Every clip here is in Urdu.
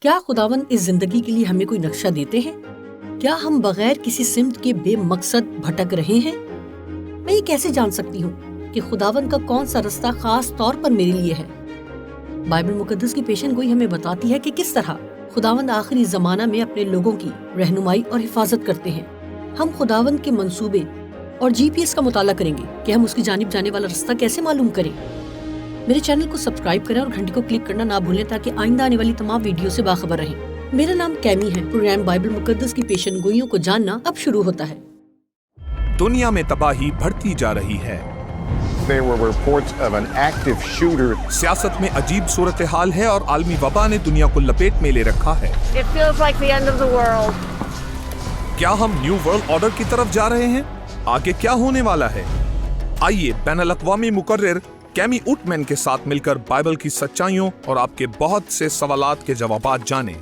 کیا خداوند اس زندگی کے لیے ہمیں کوئی نقشہ دیتے ہیں؟ کیا ہم بغیر کسی سمت کے بے مقصد بھٹک رہے ہیں؟ میں یہ کیسے جان سکتی ہوں کہ خداوند کا کون سا رستہ خاص طور پر میرے لیے ہے؟ بائبل مقدس کی پیشن گوئی ہمیں بتاتی ہے کہ کس طرح خداوند آخری زمانہ میں اپنے لوگوں کی رہنمائی اور حفاظت کرتے ہیں۔ ہم خداوند کے منصوبے اور GPS کا مطالعہ کریں گے کہ ہم اس کی جانب جانے والا رستہ کیسے معلوم کریں۔ میرے چینل کو سبسکرائب کریں اور گھنٹی کو کلک کرنا نہ بھولیں تاکہ آئندہ آنے والی تمام ویڈیو سے باخبر رہیں۔ میرا نام کیمی ہے۔ پروگرام بائبل مقدس کی پیشن گوئیوں کو جاننا اب شروع ہوتا ہے۔ دنیا میں تباہی بڑھتی جا رہی ہے۔ There were reports of an active shooter. سیاست میں عجیب صورتحال ہے اور عالمی وبا نے دنیا کو لپیٹ میں لے رکھا ہے۔ It feels like the end of the world. کیا ہم نیو ورلڈ آرڈر کی طرف جا رہے ہیں؟ آگے کیا ہونے والا ہے؟ آئیے بین الاقوامی مقرر کیمی اوٹمین کے ساتھ مل کر بائبل کی سچائیوں اور آپ کے بہت سے سوالات کے جوابات جانیں۔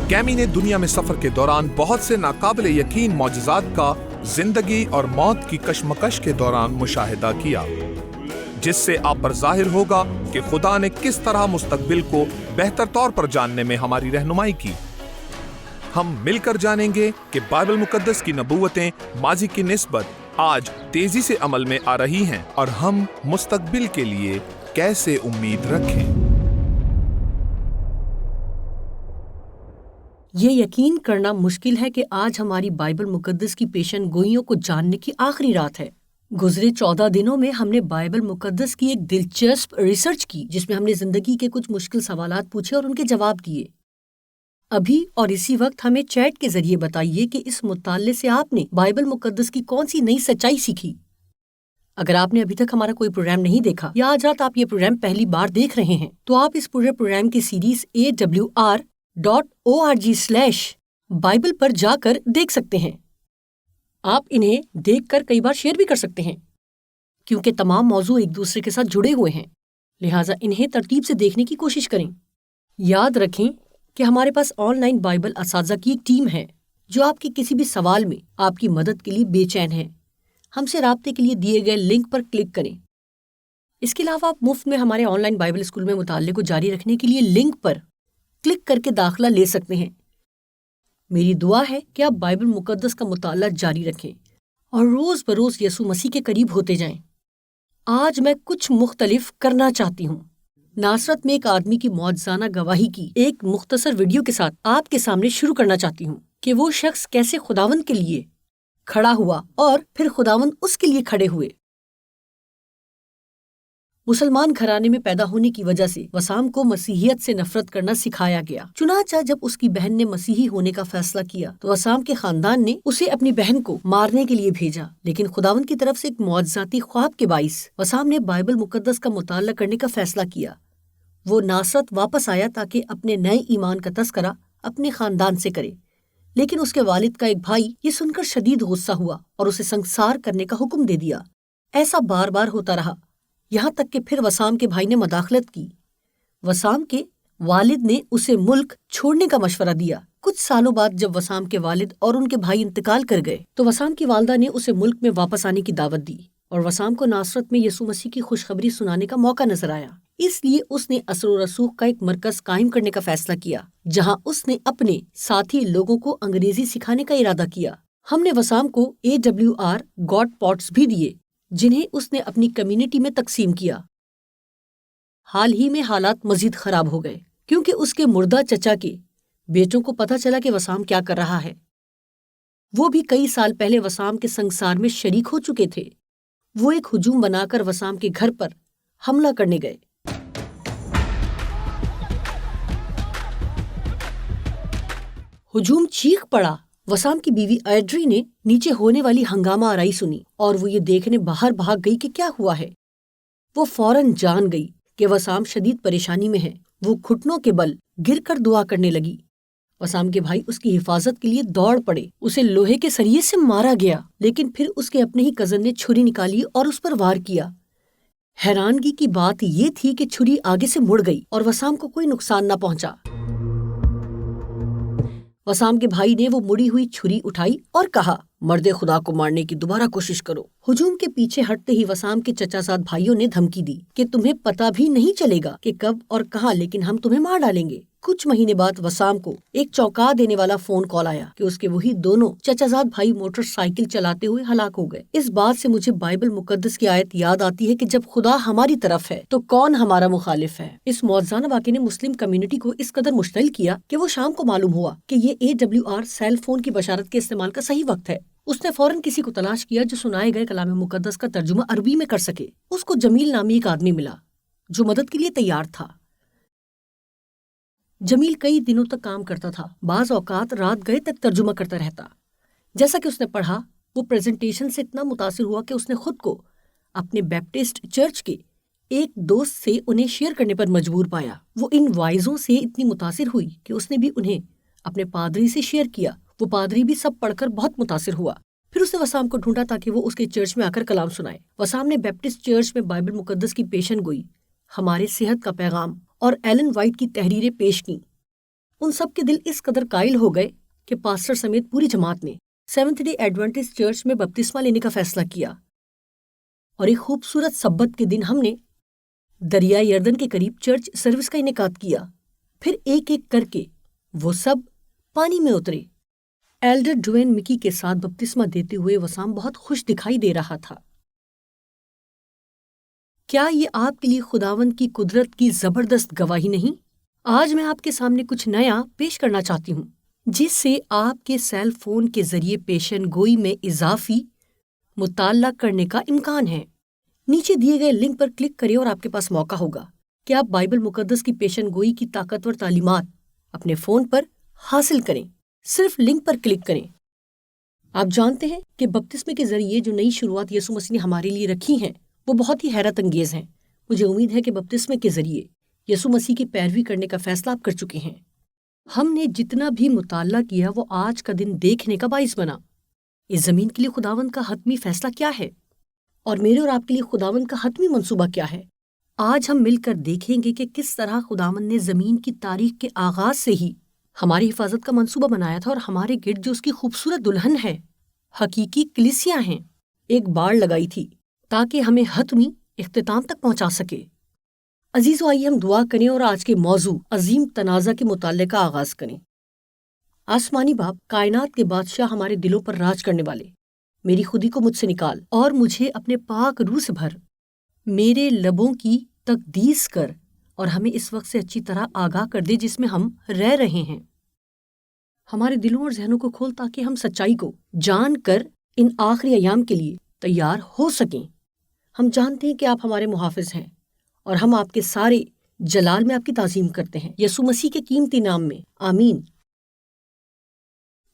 کیمی نے دنیا میں سفر کے دوران بہت سے ناقابل یقین معجزات کا زندگی اور موت کی کشمکش کے دوران مشاہدہ کیا، جس سے آپ پر ظاہر ہوگا کہ خدا نے کس طرح مستقبل کو بہتر طور پر جاننے میں ہماری رہنمائی کی۔ ہم مل کر جانیں گے کہ بائبل مقدس کی نبوتیں ماضی کی نسبت آج تیزی سے عمل میں آ رہی ہیں اور ہم مستقبل کے لیے کیسے امید رکھیں۔ یہ یقین کرنا مشکل ہے کہ آج ہماری بائبل مقدس کی پیشن گوئیوں کو جاننے کی آخری رات ہے۔ گزرے 14 دنوں میں ہم نے بائبل مقدس کی ایک دلچسپ ریسرچ کی جس میں ہم نے زندگی کے کچھ مشکل سوالات پوچھے اور ان کے جواب دیے۔ ابھی اور اسی وقت ہمیں چیٹ کے ذریعے بتائیے کہ اس مطالعے سے آپ نے بائبل مقدس کی کون سی نئی سچائی سیکھی۔ اگر آپ نے ابھی تک ہمارا کوئی پروگرام نہیں دیکھا یا آج رات آپ یہ پروگرام پہلی بار دیکھ رہے ہیں تو آپ اس پورے پروگرام کی سیریز awr.org/بائبل پر جا کر دیکھ سکتے ہیں۔ آپ انہیں دیکھ کر کئی بار شیئر بھی کر سکتے ہیں کیونکہ تمام موضوع ایک دوسرے کے ساتھ جڑے ہوئے ہیں، لہٰذا انہیں ترتیب سے دیکھنے کی کوشش کریں۔ یاد رکھیں کہ ہمارے پاس آن لائن بائبل اساتذہ کی ایک ٹیم ہے جو آپ کے کسی بھی سوال میں آپ کی مدد کے لیے بے چین ہے۔ ہم سے رابطے کے لیے دیے گئے لنک پر کلک کریں۔ اس کے علاوہ آپ مفت میں ہمارے آن لائن بائبل اسکول میں مطالعے کو جاری رکھنے کے لیے لنک پر کلک کر کے داخلہ لے سکتے ہیں۔ میری دعا ہے کہ آپ بائبل مقدس کا مطالعہ جاری رکھیں اور روز بروز یسوع مسیح کے قریب ہوتے جائیں۔ آج میں کچھ مختلف کرنا چاہتی ہوں۔ ناصرت میں ایک آدمی کی معجزانہ گواہی کی ایک مختصر ویڈیو کے ساتھ آپ کے سامنے شروع کرنا چاہتی ہوں کہ وہ شخص کیسے خداوند کے لیے کھڑا ہوا اور پھر خداوند اس کے لیے کھڑے ہوئے۔ مسلمان گھرانے میں پیدا ہونے کی وجہ سے وسام کو مسیحیت سے نفرت کرنا سکھایا گیا۔ چنانچہ جب اس کی بہن نے مسیحی ہونے کا فیصلہ کیا تو وسام کے خاندان نے اسے اپنی بہن کو مارنے کے لیے بھیجا، لیکن خداوند کی طرف سے ایک معجزاتی خواب کے باعث وسام نے بائبل مقدس کا مطالعہ کرنے کا فیصلہ کیا۔ وہ ناصرت واپس آیا تاکہ اپنے نئے ایمان کا تذکرہ اپنے خاندان سے کرے، لیکن اس کے والد کا ایک بھائی یہ سن کر شدید غصہ ہوا اور اسے سنسار کرنے کا حکم دے دیا۔ ایسا بار بار ہوتا رہا، یہاں تک کہ پھر وسام کے بھائی نے مداخلت کی۔ وسام کے والد نے اسے ملک چھوڑنے کا مشورہ دیا۔ کچھ سالوں بعد جب وسام کے والد اور ان کے بھائی انتقال کر گئے تو وسام کی والدہ نے اسے ملک میں واپس آنے کی دعوت دی اور وسام کو ناصرت میں یسوع مسیح کی خوشخبری سنانے کا موقع نظر آیا۔ اس لیے اس نے اثر و رسوخ کا ایک مرکز قائم کرنے کا فیصلہ کیا جہاں اس نے اپنے ساتھی لوگوں کو انگریزی سکھانے کا ارادہ کیا۔ ہم نے وسام کو AWR گاڈ پاٹس بھی دیے جنہیں اس نے اپنی کمیونٹی میں تقسیم کیا۔ حال ہی میں حالات مزید خراب ہو گئے کیونکہ اس کے مردہ چچا کے بیٹوں کو پتہ چلا کہ وسام کیا کر رہا ہے۔ وہ بھی کئی سال پہلے وسام کے سنگسار میں شریک ہو چکے تھے۔ وہ ایک ہجوم بنا کر وسام کے گھر پر حملہ کرنے گئے۔ ہجوم چیخ پڑا۔ وسام کی بیوی ایڈری نے نیچے ہونے والی ہنگامہ آرائی سنی اور وہ یہ دیکھنے باہر بھاگ گئی کہ کیا ہوا ہے۔ وہ فوراً جان گئی کہ وسام شدید پریشانی میں ہے۔ وہ گھٹنوں کے بل گر کر دعا کرنے لگی۔ وسام کے بھائی اس کی حفاظت کے لیے دوڑ پڑے۔ اسے لوہے کے سریے سے مارا گیا، لیکن پھر اس کے اپنے ہی کزن نے چھری نکالی اور اس پر وار کیا۔ حیرانگی کی بات یہ تھی کہ چھری آگے سے مڑ گئی اور وسام کو کوئی نقصان نہ پہنچا۔ وسام کے بھائی نے وہ مڑی ہوئی چھری اٹھائی اور کہا، مرد خدا کو مارنے کی دوبارہ کوشش کرو۔ ہجوم کے پیچھے ہٹتے ہی وسام کے چچا زاد بھائیوں نے دھمکی دی کہ تمہیں پتہ بھی نہیں چلے گا کہ کب اور کہاں، لیکن ہم تمہیں مار ڈالیں گے۔ کچھ مہینے بعد وسام کو ایک چونکا دینے والا فون کال آیا کہ اس کے وہی دونوں چچا زاد بھائی موٹر سائیکل چلاتے ہوئے ہلاک ہو گئے۔ اس بات سے مجھے بائبل مقدس کی آیت یاد آتی ہے کہ جب خدا ہماری طرف ہے تو کون ہمارا مخالف ہے۔ اس معجزانہ واقعے نے مسلم کمیونٹی کو اس قدر مشتعل کیا کہ وہ شام کو معلوم ہوا کہ یہ AWR سیل فون کی بشارت کے استعمال کا صحیح وقت ہے۔ اس نے فوراً کسی کو تلاش کیا جو سنائے گئے کلام مقدس کا ترجمہ عربی میں کر سکے۔ اس کو جمیل نامی ایک آدمی ملا جو مدد کے لیے تیار تھا۔ جمیل کئی دنوں تک کام کرتا تھا، بعض اوقات رات گئے تک ترجمہ کرتا رہتا۔ جیسا کہ اس نے پڑھا، وہ پریزنٹیشن سے اتنا متاثر ہوا کہ اس نے خود کو اپنے بیپٹسٹ چرچ کے ایک دوست سے انہیں شیئر کرنے پر مجبور پایا۔ وہ ان وائزوں سے اتنی متاثر ہوئی کہ اس نے بھی انہیں اپنے پادری سے شیئر کیا۔ وہ پادری بھی سب پڑھ کر بہت متاثر ہوا۔ پھر اس نے وسام کو ڈھونڈا تاکہ وہ اس کے چرچ میں آ کر کلام سنائے۔ وسام نے بیپٹسٹ چرچ میں بائبل مقدس کی پیشن گوئی، ہمارے صحت کا پیغام اور ایلن وائٹ کی تحریریں پیش کیں۔ ان سب کے دل اس قدر قائل ہو گئے کہ پاسٹر سمیت پوری جماعت نے سیونتھ ڈے ایڈوینٹسٹ چرچ میں بپتسمہ لینے کا فیصلہ کیا، اور ایک خوبصورت سبت کے دن ہم نے دریائے یردن کے قریب چرچ سروس کا انعقاد کیا۔ پھر ایک ایک کر کے وہ سب پانی میں اترے۔ ایلڈر ڈوین مکی کے ساتھ بپتسمہ دیتے ہوئے وسام بہت خوش دکھائی دے رہا تھا۔ کیا یہ آپ کے لیے خداوند کی قدرت کی زبردست گواہی نہیں؟ آج میں آپ کے سامنے کچھ نیا پیش کرنا چاہتی ہوں جس سے آپ کے سیل فون کے ذریعے پیشن گوئی میں اضافی مطالعہ کرنے کا امکان ہے۔ نیچے دیے گئے لنک پر کلک کریں اور آپ کے پاس موقع ہوگا کہ آپ بائبل مقدس کی پیشن گوئی کی طاقتور تعلیمات اپنے فون پر حاصل کریں۔ صرف لنک پر کلک کریں۔ آپ جانتے ہیں کہ بپتسمے کے ذریعے جو نئی شروعات یسوع مسیح نے ہمارے لیے رکھی ہیں وہ بہت ہی حیرت انگیز ہیں۔ مجھے امید ہے کہ بپتسمے کے ذریعے یسوع مسیح کی پیروی کرنے کا فیصلہ آپ کر چکے ہیں۔ ہم نے جتنا بھی مطالعہ کیا وہ آج کا دن دیکھنے کا باعث بنا۔ اس زمین کے لیے خداوند کا حتمی فیصلہ کیا ہے اور میرے اور آپ کے لیے خداوند کا حتمی منصوبہ کیا ہے؟ آج ہم مل کر دیکھیں گے کہ کس طرح خداوند نے زمین کی تاریخ کے آغاز سے ہی ہماری حفاظت کا منصوبہ بنایا تھا، اور ہمارے گرد جو اس کی خوبصورت دلہن ہے، حقیقی کلیسیاں ہیں، ایک باڑ لگائی تھی تاکہ ہمیں حتمی اختتام تک پہنچا سکے۔ عزیزو، آئیے ہم دعا کریں اور آج کے موضوع عظیم تنازع کے مطالعے کا آغاز کریں۔ آسمانی باپ، کائنات کے بادشاہ، ہمارے دلوں پر راج کرنے والے، میری خودی کو مجھ سے نکال اور مجھے اپنے پاک روح سے بھر، میرے لبوں کی تقدیس کر اور ہمیں اس وقت سے اچھی طرح آگاہ کر دے جس میں ہم رہ رہے ہیں۔ ہمارے دلوں اور ذہنوں کو کھول تاکہ ہم سچائی کو جان کر ان آخری ایام کے لیے تیار ہو سکیں۔ ہم جانتے ہیں کہ آپ ہمارے محافظ ہیں اور ہم آپ کے سارے جلال میں آپ کی تعظیم کرتے ہیں، یسوع مسیح کے قیمتی نام میں، آمین۔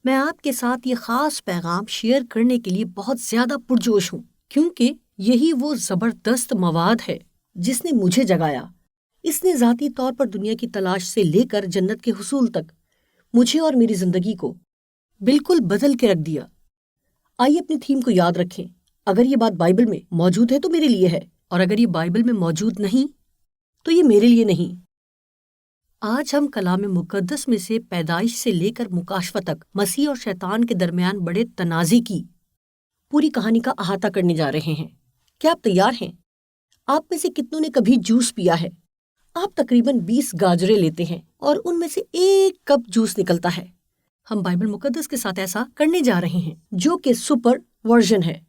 میں آپ کے ساتھ یہ خاص پیغام شیئر کرنے کے لیے بہت زیادہ پرجوش ہوں، کیونکہ یہی وہ زبردست مواد ہے جس نے مجھے جگایا۔ اس نے ذاتی طور پر دنیا کی تلاش سے لے کر جنت کے حصول تک مجھے اور میری زندگی کو بالکل بدل کے رکھ دیا۔ آئیے اپنی تھیم کو یاد رکھیں۔ اگر یہ بات بائبل میں موجود ہے تو میرے لیے ہے، اور اگر یہ بائبل میں موجود نہیں تو یہ میرے لیے نہیں۔ آج ہم کلام مقدس میں سے پیدائش سے لے کر مکاشفہ تک مسیح اور شیطان کے درمیان بڑے تنازع کی پوری کہانی کا احاطہ کرنے جا رہے ہیں۔ کیا آپ تیار ہیں؟ آپ میں سے کتنوں نے کبھی جوس پیا ہے؟ آپ تقریباً 20 گاجریں لیتے ہیں اور ان میں سے 1 کپ جوس نکلتا ہے۔ ہم بائبل مقدس کے ساتھ ایسا کرنے جا رہے ہیں، جو کہ سپر ورژن ہے۔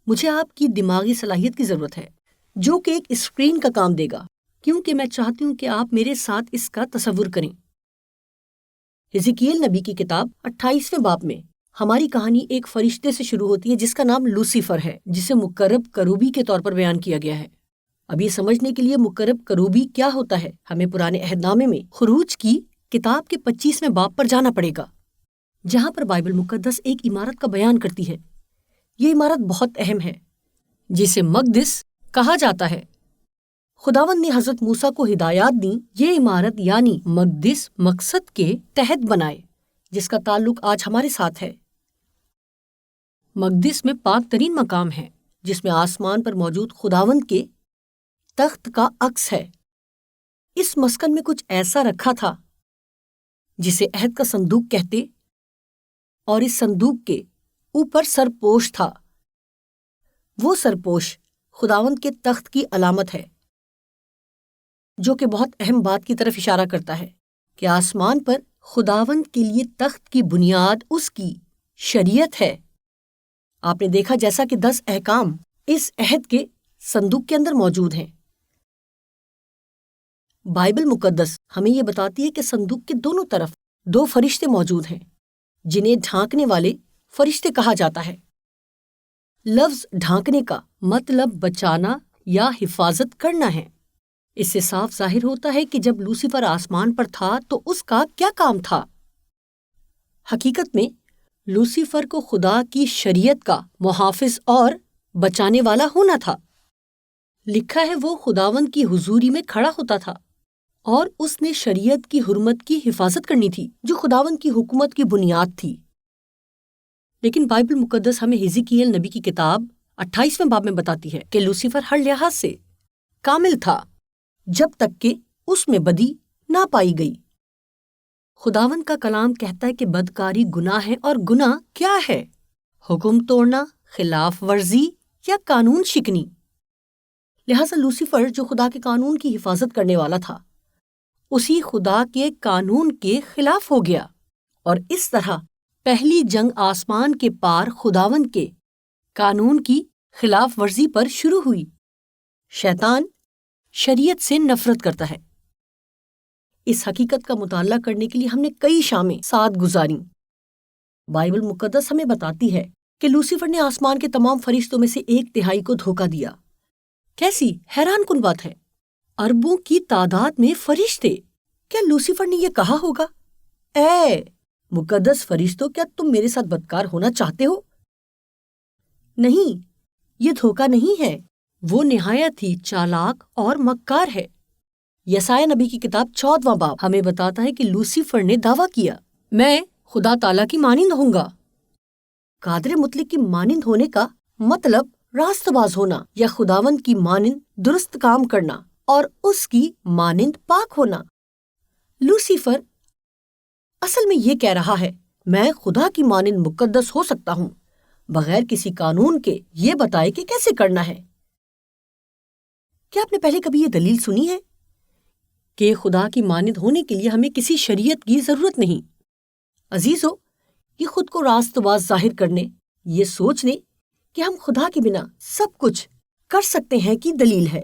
مجھے آپ کی دماغی صلاحیت کی ضرورت ہے، جو کہ ایک اسکرین کا کام دے گا، کیونکہ میں چاہتی ہوں کہ آپ میرے ساتھ اس کا تصور کریں۔ حزقیل نبی کی کتاب 28ویں باب میں ہماری کہانی ایک فرشتے سے شروع ہوتی ہے جس کا نام لوسیفر ہے، جسے مقرب کروبی کے طور پر بیان کیا گیا ہے۔ اب یہ سمجھنے کے لیے مقرب کروبی کیا ہوتا ہے، ہمیں پرانے عہد نامے میں خروج کی کتاب کے 25ویں باب پر جانا پڑے گا، جہاں پر بائبل مقدس ایک عمارت کا بیان کرتی ہے۔ یہ عمارت بہت اہم ہے، جسے مقدس کہا جاتا ہے۔ خداوند نے حضرت موسیٰ کو ہدایات دیں، یہ عمارت یعنی مقدس مقصد کے تحت بنائے، جس کا تعلق آج ہمارے ساتھ ہے۔ مقدس میں پاک ترین مقام ہے، جس میں آسمان پر موجود خداوند کے تخت کا عکس ہے۔ اس مسکن میں کچھ ایسا رکھا تھا جسے عہد کا صندوق کہتے اور اس صندوق کے اوپر سرپوش تھا۔ وہ سرپوش خداوند کے تخت کی علامت ہے، جو کہ بہت اہم بات کی طرف اشارہ کرتا ہے کہ آسمان پر خداوند کے لیے تخت کی بنیاد اس کی شریعت ہے۔ آپ نے دیکھا جیسا کہ 10 احکام اس عہد کے صندوق کے اندر موجود ہیں۔ بائبل مقدس ہمیں یہ بتاتی ہے کہ صندوق کے دونوں طرف 2 فرشتے موجود ہیں، جنہیں ڈھانکنے والے فرشتے کہا جاتا ہے۔ لفظ ڈھانکنے کا مطلب بچانا یا حفاظت کرنا ہے۔ اس سے صاف ظاہر ہوتا ہے کہ جب لوسیفر آسمان پر تھا تو اس کا کیا کام تھا۔ حقیقت میں لوسیفر کو خدا کی شریعت کا محافظ اور بچانے والا ہونا تھا۔ لکھا ہے وہ خداوند کی حضوری میں کھڑا ہوتا تھا اور اس نے شریعت کی حرمت کی حفاظت کرنی تھی، جو خداوند کی حکومت کی بنیاد تھی۔ لیکن بائبل مقدس ہمیں حزقییل نبی کی کتاب 28ویں باب میں بتاتی ہے کہ لوسیفر ہر لحاظ سے کامل تھا جب تک کہ اس میں بدی نہ پائی گئی۔ خداوند کا کلام کہتا ہے کہ بدکاری گناہ ہے، اور گناہ کیا ہے؟ حکم توڑنا، خلاف ورزی یا قانون شکنی۔ لہٰذا لوسیفر جو خدا کے قانون کی حفاظت کرنے والا تھا، اسی خدا کے قانون کے خلاف ہو گیا، اور اس طرح پہلی جنگ آسمان کے پار خداوند کے قانون کی خلاف ورزی پر شروع ہوئی۔ شیطان شریعت سے نفرت کرتا ہے۔ اس حقیقت کا مطالعہ کرنے کے لیے ہم نے کئی شامیں ساتھ گزاریں۔ بائبل مقدس ہمیں بتاتی ہے کہ لوسیفر نے آسمان کے تمام فرشتوں میں سے 1/3 کو دھوکہ دیا۔ کیسی حیران کن بات ہے! اربوں کی تعداد میں فرشتے! کیا لوسیفر نے یہ کہا ہوگا، اے مقدس فرشتوں، کیا تم میرے ساتھ بدکار ہونا چاہتے ہو؟ نہیں، یہ دھوکہ نہیں ہے، وہ نہایت ہی چالاک اور مکار ہے۔ یسایہ نبی کی کتاب 14واں باب ہمیں بتاتا ہے کہ لوسیفر نے دعویٰ کیا، میں خدا تعالیٰ کی مانند ہوں گا۔ قادر مطلق کی مانند ہونے کا مطلب راست باز ہونا یا خداوند کی مانند درست کام کرنا اور اس کی مانند پاک ہونا۔ لوسیفر اصل میں یہ کہہ رہا ہے، میں خدا کی مانند مقدس ہو سکتا ہوں، بغیر کسی قانون کے یہ بتائے کہ کیسے کرنا ہے۔ کیا آپ نے پہلے کبھی یہ دلیل سنی ہے کہ خدا کی مانند ہونے کے لیے ہمیں کسی شریعت کی ضرورت نہیں؟ عزیزو، یہ خود کو راست باز ظاہر کرنے، یہ سوچنے کہ ہم خدا کے بنا سب کچھ کر سکتے ہیں کی دلیل ہے۔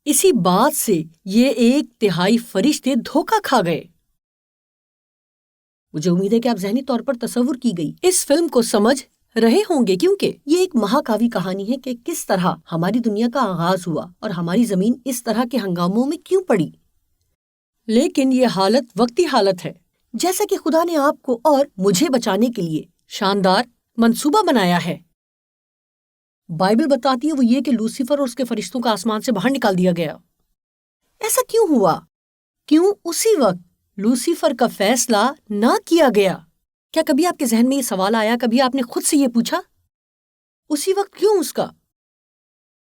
اسی بات سے یہ 1/3 فرشتے دھوکہ کھا گئے۔ مجھے امید ہے کہ آپ ذہنی طور پر تصور کی گئی اس فلم کو سمجھ رہے ہوں گے، کیونکہ یہ ایک مہاکاوی کہانی ہے کہ کس طرح ہماری دنیا کا آغاز ہوا اور ہماری زمین اس طرح کے ہنگاموں میں کیوں پڑی۔ لیکن یہ حالت وقتی حالت ہے، جیسا کہ خدا نے آپ کو اور مجھے بچانے کے لیے شاندار منصوبہ بنایا ہے۔ بائبل بتاتی ہے وہ یہ کہ لوسیفر اور اس کے فرشتوں کا آسمان سے باہر نکال دیا گیا۔ ایسا کیوں ہوا؟ کیوں اسی وقت لوسیفر کا فیصلہ نہ کیا گیا؟ کیا کبھی آپ کے ذہن میں یہ سوال آیا، کبھی آپ نے خود سے یہ پوچھا، اسی وقت کیوں اس کا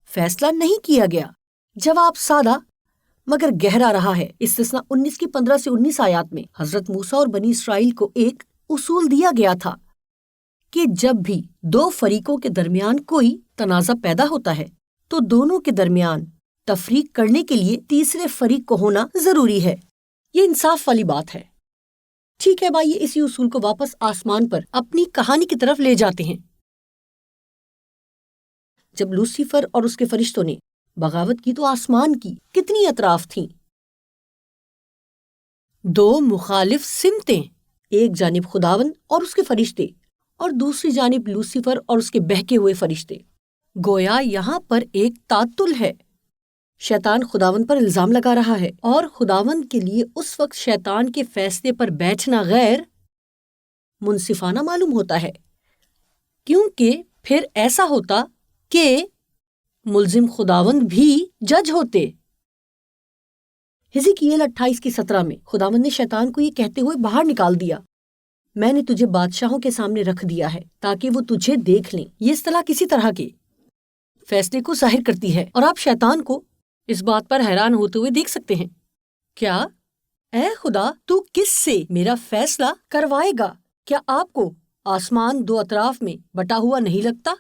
فیصلہ نہیں کیا گیا؟ جواب سادہ مگر گہرا رہا ہے۔ استثنا 19 کی 15 سے 19 آیات میں حضرت موسیٰ اور بنی اسرائیل کو ایک اصول دیا گیا تھا کہ جب بھی 2 فریقوں کے درمیان کوئی تنازع پیدا ہوتا ہے تو دونوں کے درمیان تفریق کرنے کے لیے تیسرے فریق کو ہونا ضروری ہے۔ یہ انصاف والی بات ہے۔ ٹھیک ہے بھائی، اسی اصول کو واپس آسمان پر اپنی کہانی کی طرف لے جاتے ہیں۔ جب لوسیفر اور اس کے فرشتوں نے بغاوت کی تو آسمان کی کتنی اطراف تھیں؟ 2 مخالف سمتیں، ایک جانب خداوند اور اس کے فرشتے اور دوسری جانب لوسیفر اور اس کے بہکے ہوئے فرشتے۔ گویا یہاں پر ایک تعطل ہے۔ شیطان خداوند پر الزام لگا رہا ہے، اور خداوند کے لیے اس وقت شیطان کے فیصلے پر بیٹھنا غیر منصفانہ معلوم ہوتا ہے، کیونکہ پھر ایسا ہوتا کہ ملزم خداوند بھی جج ہوتے۔ حزقییل 28 کی 17 میں خداوند نے شیطان کو یہ کہتے ہوئے باہر نکال دیا، میں نے تجھے بادشاہوں کے سامنے رکھ دیا ہے تاکہ وہ تجھے دیکھ لیں۔ یہ اصطلاح کسی طرح کے فیصلے کو ظاہر کرتی ہے، اور آپ شیطان کو اس بات پر حیران ہوتے ہوئے دیکھ سکتے ہیں۔ کیا اے خدا، تو کس سے میرا فیصلہ کروائے گا؟ کیا آپ کو آسمان دو اطراف میں بٹا ہوا نہیں لگتا؟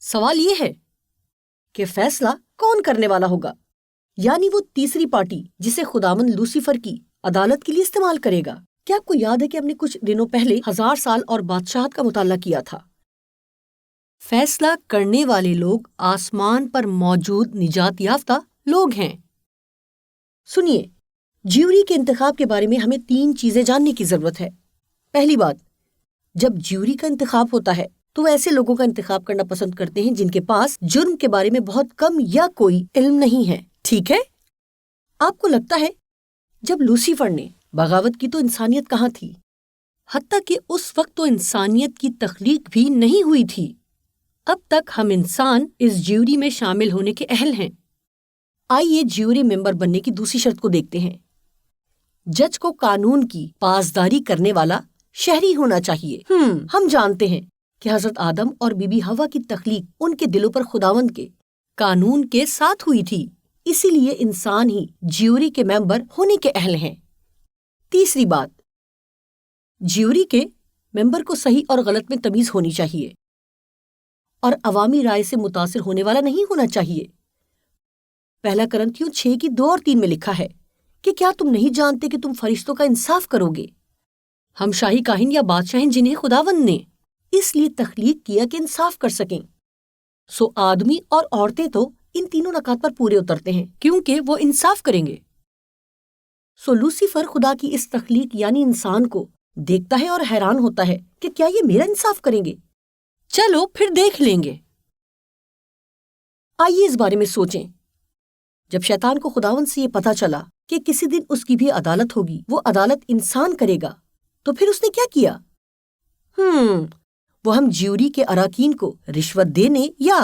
سوال یہ ہے کہ فیصلہ کون کرنے والا ہوگا، یعنی وہ تیسری پارٹی جسے خداوند لوسیفر کی عدالت کے لیے استعمال کرے گا۔ کیا آپ کو یاد ہے کہ ہم نے کچھ دنوں پہلے 1000 سال اور بادشاہت کا مطالعہ کیا تھا؟ فیصلہ کرنے والے لوگ آسمان پر موجود نجات یافتہ لوگ ہیں۔ سنیے، جیوری کے انتخاب کے بارے میں ہمیں 3 چیزیں جاننے کی ضرورت ہے۔ پہلی بات، جب جیوری کا انتخاب ہوتا ہے تو وہ ایسے لوگوں کا انتخاب کرنا پسند کرتے ہیں جن کے پاس جرم کے بارے میں بہت کم یا کوئی علم نہیں ہے، ٹھیک ہے؟ آپ کو لگتا ہے جب لوسیفر نے بغاوت کی تو انسانیت کہاں تھی؟ حتیٰ کہ اس وقت تو انسانیت کی تخلیق بھی نہیں ہوئی تھی۔ اب تک ہم انسان اس جیوری میں شامل ہونے کے اہل ہیں۔ آئیے جیوری ممبر بننے کی دوسری شرط کو دیکھتے ہیں۔ جج کو قانون کی پاسداری کرنے والا شہری ہونا چاہیے۔ ہم جانتے ہیں کہ حضرت آدم اور بی بی حوا کی تخلیق ان کے دلوں پر خداوند کے قانون کے ساتھ ہوئی تھی، اسی لیے انسان ہی جیوری کے ممبر ہونے کے اہل ہیں۔ تیسری بات، جیوری کے ممبر کو صحیح اور غلط میں تمیز ہونی چاہیے اور عوامی رائے سے متاثر ہونے والا نہیں ہونا چاہیے۔ پہلا کرنتھیوں 6 کی 2 اور 3 میں لکھا ہے کہ کیا تم نہیں جانتے کہ تم فرشتوں کا انصاف کرو گے؟ ہم شاہی کاہن یا بادشاہ ہیں جنہیں خداوند نے اس لیے تخلیق کیا کہ انصاف کر سکیں۔ سو آدمی اور عورتیں تو ان تینوں نکات پر پورے اترتے ہیں کیونکہ وہ انصاف کریں گے۔ سو لوسیفر خدا کی اس تخلیق یعنی انسان کو دیکھتا ہے اور حیران ہوتا ہے کہ کیا یہ میرا انصاف کریں گے؟ چلو پھر دیکھ لیں گے۔ آئیے اس بارے میں سوچیں۔ جب شیطان کو خداوند سے یہ پتا چلا کہ کسی دن اس کی بھی عدالت ہوگی، وہ عدالت انسان کرے گا، تو پھر اس نے کیا کیا؟ وہ ہم جیوری کے اراکین کو رشوت دینے یا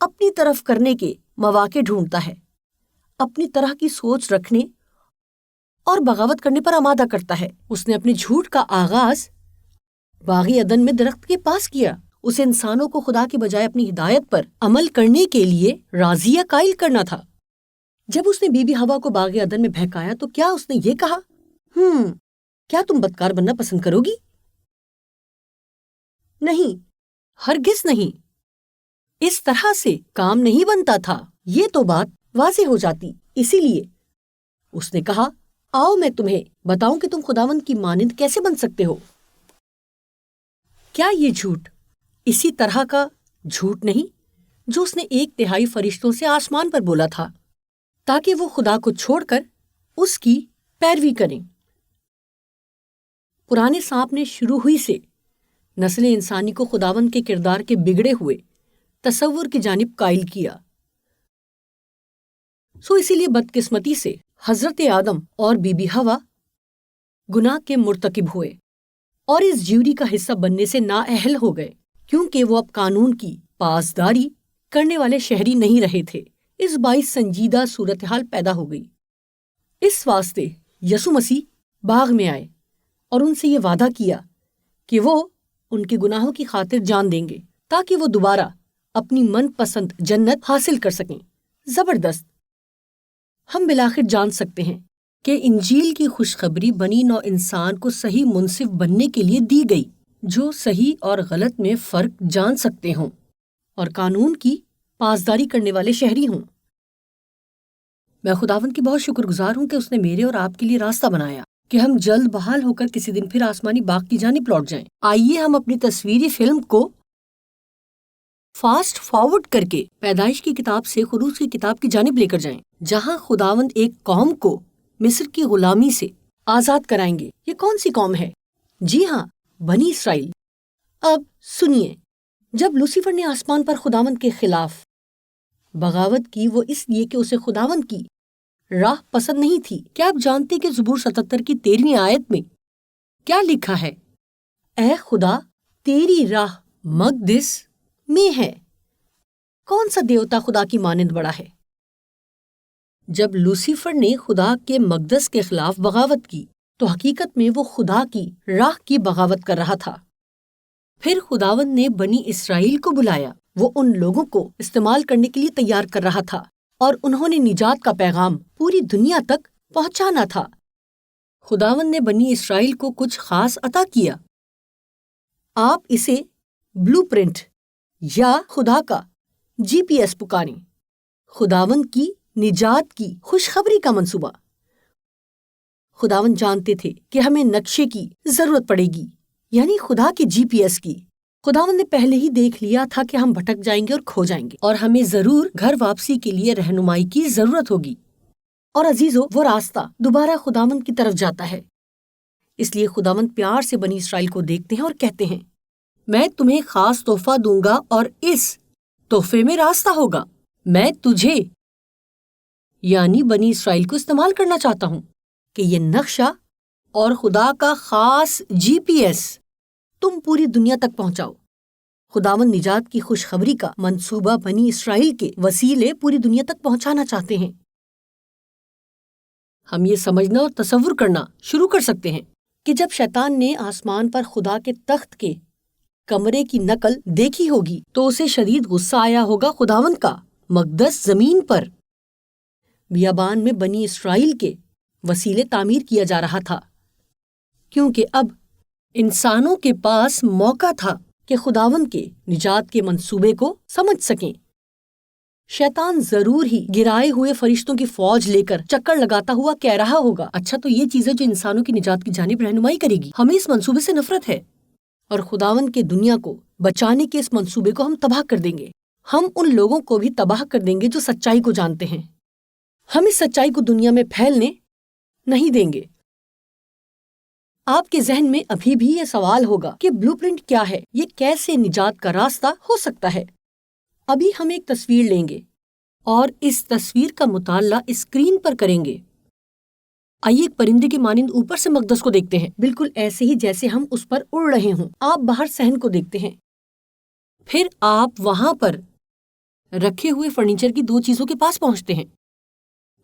اپنی طرف کرنے کے مواقع ڈھونڈتا ہے، اپنی طرح کی سوچ رکھنے اور بغاوت کرنے پر آمادہ کرتا ہے۔ اس نے اپنے جھوٹ کا آغاز باغ عدن میں درخت کے پاس کیا۔ اسے انسانوں کو خدا کے بجائے اپنی ہدایت پر عمل کرنے کے لیے راضیہ قائل کرنا تھا۔ جب اس نے بی بی حوا کو باغ عدن میں بہکایا تو کیا اس نے یہ کہا، کیا تم بدکار بننا پسند کرو گی؟ نہیں، ہرگز نہیں۔ اس طرح سے کام نہیں بنتا تھا، یہ تو بات واضح ہو جاتی۔ اسی لیے اس نے کہا، آؤ میں تمہیں بتاؤں کہ تم خداوند کی مانند کیسے بن سکتے ہو۔ کیا یہ جھوٹ اسی طرح کا جھوٹ نہیں جو اس نے 1/3 فرشتوں سے آسمان پر بولا تھا تاکہ وہ خدا کو چھوڑ کر اس کی پیروی کریں؟ پرانے سانپ نے شروع ہوئی سے نسل انسانی کو خداوند کے کردار کے بگڑے ہوئے تصور کی جانب قائل کیا۔ سو اسی لیے بدقسمتی سے حضرت آدم اور بی بی حوا گناہ کے مرتکب ہوئے اور اس جیوری کا حصہ بننے سے نااہل ہو گئے، کیونکہ وہ اب قانون کی پاسداری کرنے والے شہری نہیں رہے تھے۔ اس باعث سنجیدہ صورتحال پیدا ہو گئی۔ اس واسطے یسوع مسیح باغ میں آئے اور ان سے یہ وعدہ کیا کہ وہ ان کے گناہوں کی خاطر جان دیں گے تاکہ وہ دوبارہ اپنی من پسند جنت حاصل کر سکیں۔ زبردست! ہم بالآخر جان سکتے ہیں کہ انجیل کی خوشخبری بنی نوع انسان کو صحیح منصف بننے کے لیے دی گئی، جو صحیح اور غلط میں فرق جان سکتے ہوں اور قانون کی پاسداری کرنے والے شہری ہوں۔ میں خداوند کی بہت شکر گزار ہوں کہ اس نے میرے اور آپ کے لیے راستہ بنایا کہ ہم جلد بحال ہو کر کسی دن پھر آسمانی باغ کی جانب لوٹ جائیں۔ آئیے ہم اپنی تصویری فلم کو فاسٹ فارورڈ کر کے پیدائش کی کتاب سے خروج کی کتاب کی جانب لے کر جائیں، جہاں خداوند ایک قوم کو مصر کی غلامی سے آزاد کرائیں گے۔ یہ کون سی قوم ہے؟ جی ہاں، بنی اسرائیل۔ اب سنیے، جب لوسیفر نے آسمان پر خداوند کے خلاف بغاوت کی، وہ اس لیے کہ اسے خداوند کی راہ پسند نہیں تھی۔ کیا آپ جانتے کہ زبور 77 کی 13ویں آیت میں کیا لکھا ہے؟ اے خدا، تیری راہ مقدس میں ہے۔ کون سا دیوتا خدا کی مانند بڑا ہے؟ جب لوسیفر نے خدا کے مقدس کے خلاف بغاوت کی تو حقیقت میں وہ خدا کی راہ کی بغاوت کر رہا تھا۔ پھر خداوند نے بنی اسرائیل کو بلایا، وہ ان لوگوں کو استعمال کرنے کے لیے تیار کر رہا تھا اور انہوں نے نجات کا پیغام پوری دنیا تک پہنچانا تھا۔ خداوند نے بنی اسرائیل کو کچھ خاص عطا کیا، آپ اسے بلو پرنٹ یا خدا کا GPS پکاریں، خداوند کی نجات کی خوشخبری کا منصوبہ۔ خداوند جانتے تھے کہ ہمیں نقشے کی ضرورت پڑے گی، یعنی خدا کے GPS کی۔ خداوند نے پہلے ہی دیکھ لیا تھا کہ ہم بھٹک جائیں گے اور کھو جائیں گے، اور ہمیں ضرور گھر واپسی کے لیے رہنمائی کی ضرورت ہوگی۔ اور عزیزو، وہ راستہ دوبارہ خداوند کی طرف جاتا ہے۔ اس لیے خداوند پیار سے بنی اسرائیل کو دیکھتے ہیں اور کہتے ہیں، میں تمہیں خاص تحفہ دوں گا اور اس تحفے میں راستہ ہوگا۔ میں تجھے یعنی بنی اسرائیل کو استعمال کرنا چاہتا ہوں کہ یہ نقشہ اور خدا کا خاص GPS تم پوری دنیا تک پہنچاؤ۔ خداوند نجات کی خوشخبری کا منصوبہ بنی اسرائیل کے وسیلے پوری دنیا تک پہنچانا چاہتے ہیں۔ ہم یہ سمجھنا اور تصور کرنا شروع کر سکتے ہیں کہ جب شیطان نے آسمان پر خدا کے تخت کے کمرے کی نقل دیکھی ہوگی تو اسے شدید غصہ آیا ہوگا خداوند کا مقدس زمین پر بیابان میں بنی اسرائیل کے وسیلے تعمیر کیا جا رہا تھا، کیونکہ اب انسانوں کے پاس موقع تھا کہ خداوند کے نجات کے منصوبے کو سمجھ سکیں۔ شیطان ضرور ہی گرائے ہوئے فرشتوں کی فوج لے کر چکر لگاتا ہوا کہہ رہا ہوگا، اچھا تو یہ چیز ہے جو انسانوں کی نجات کی جانب رہنمائی کرے گی، ہمیں اس منصوبے سے نفرت ہے اور خداوند کے دنیا کو بچانے کے اس منصوبے کو ہم تباہ کر دیں گے۔ ہم ان لوگوں کو بھی تباہ کر دیں گے جو سچائی کو جانتے ہیں۔ ہم اس سچائی کو دنیا میں پھیلنے نہیں دیں گے۔ آپ کے ذہن میں ابھی بھی یہ سوال ہوگا کہ بلو پرنٹ کیا ہے، یہ کیسے نجات کا راستہ ہو سکتا ہے؟ ابھی ہم ایک تصویر لیں گے اور اس تصویر کا مطالعہ اسکرین پر کریں گے۔ آئیے ایک پرندے کے مانند اوپر سے مقدس کو دیکھتے ہیں، بالکل ایسے ہی جیسے ہم اس پر اڑ رہے ہوں۔ آپ باہر صحن کو دیکھتے ہیں، پھر آپ وہاں پر رکھے ہوئے فرنیچر کی دو چیزوں کے پاس پہنچتے ہیں۔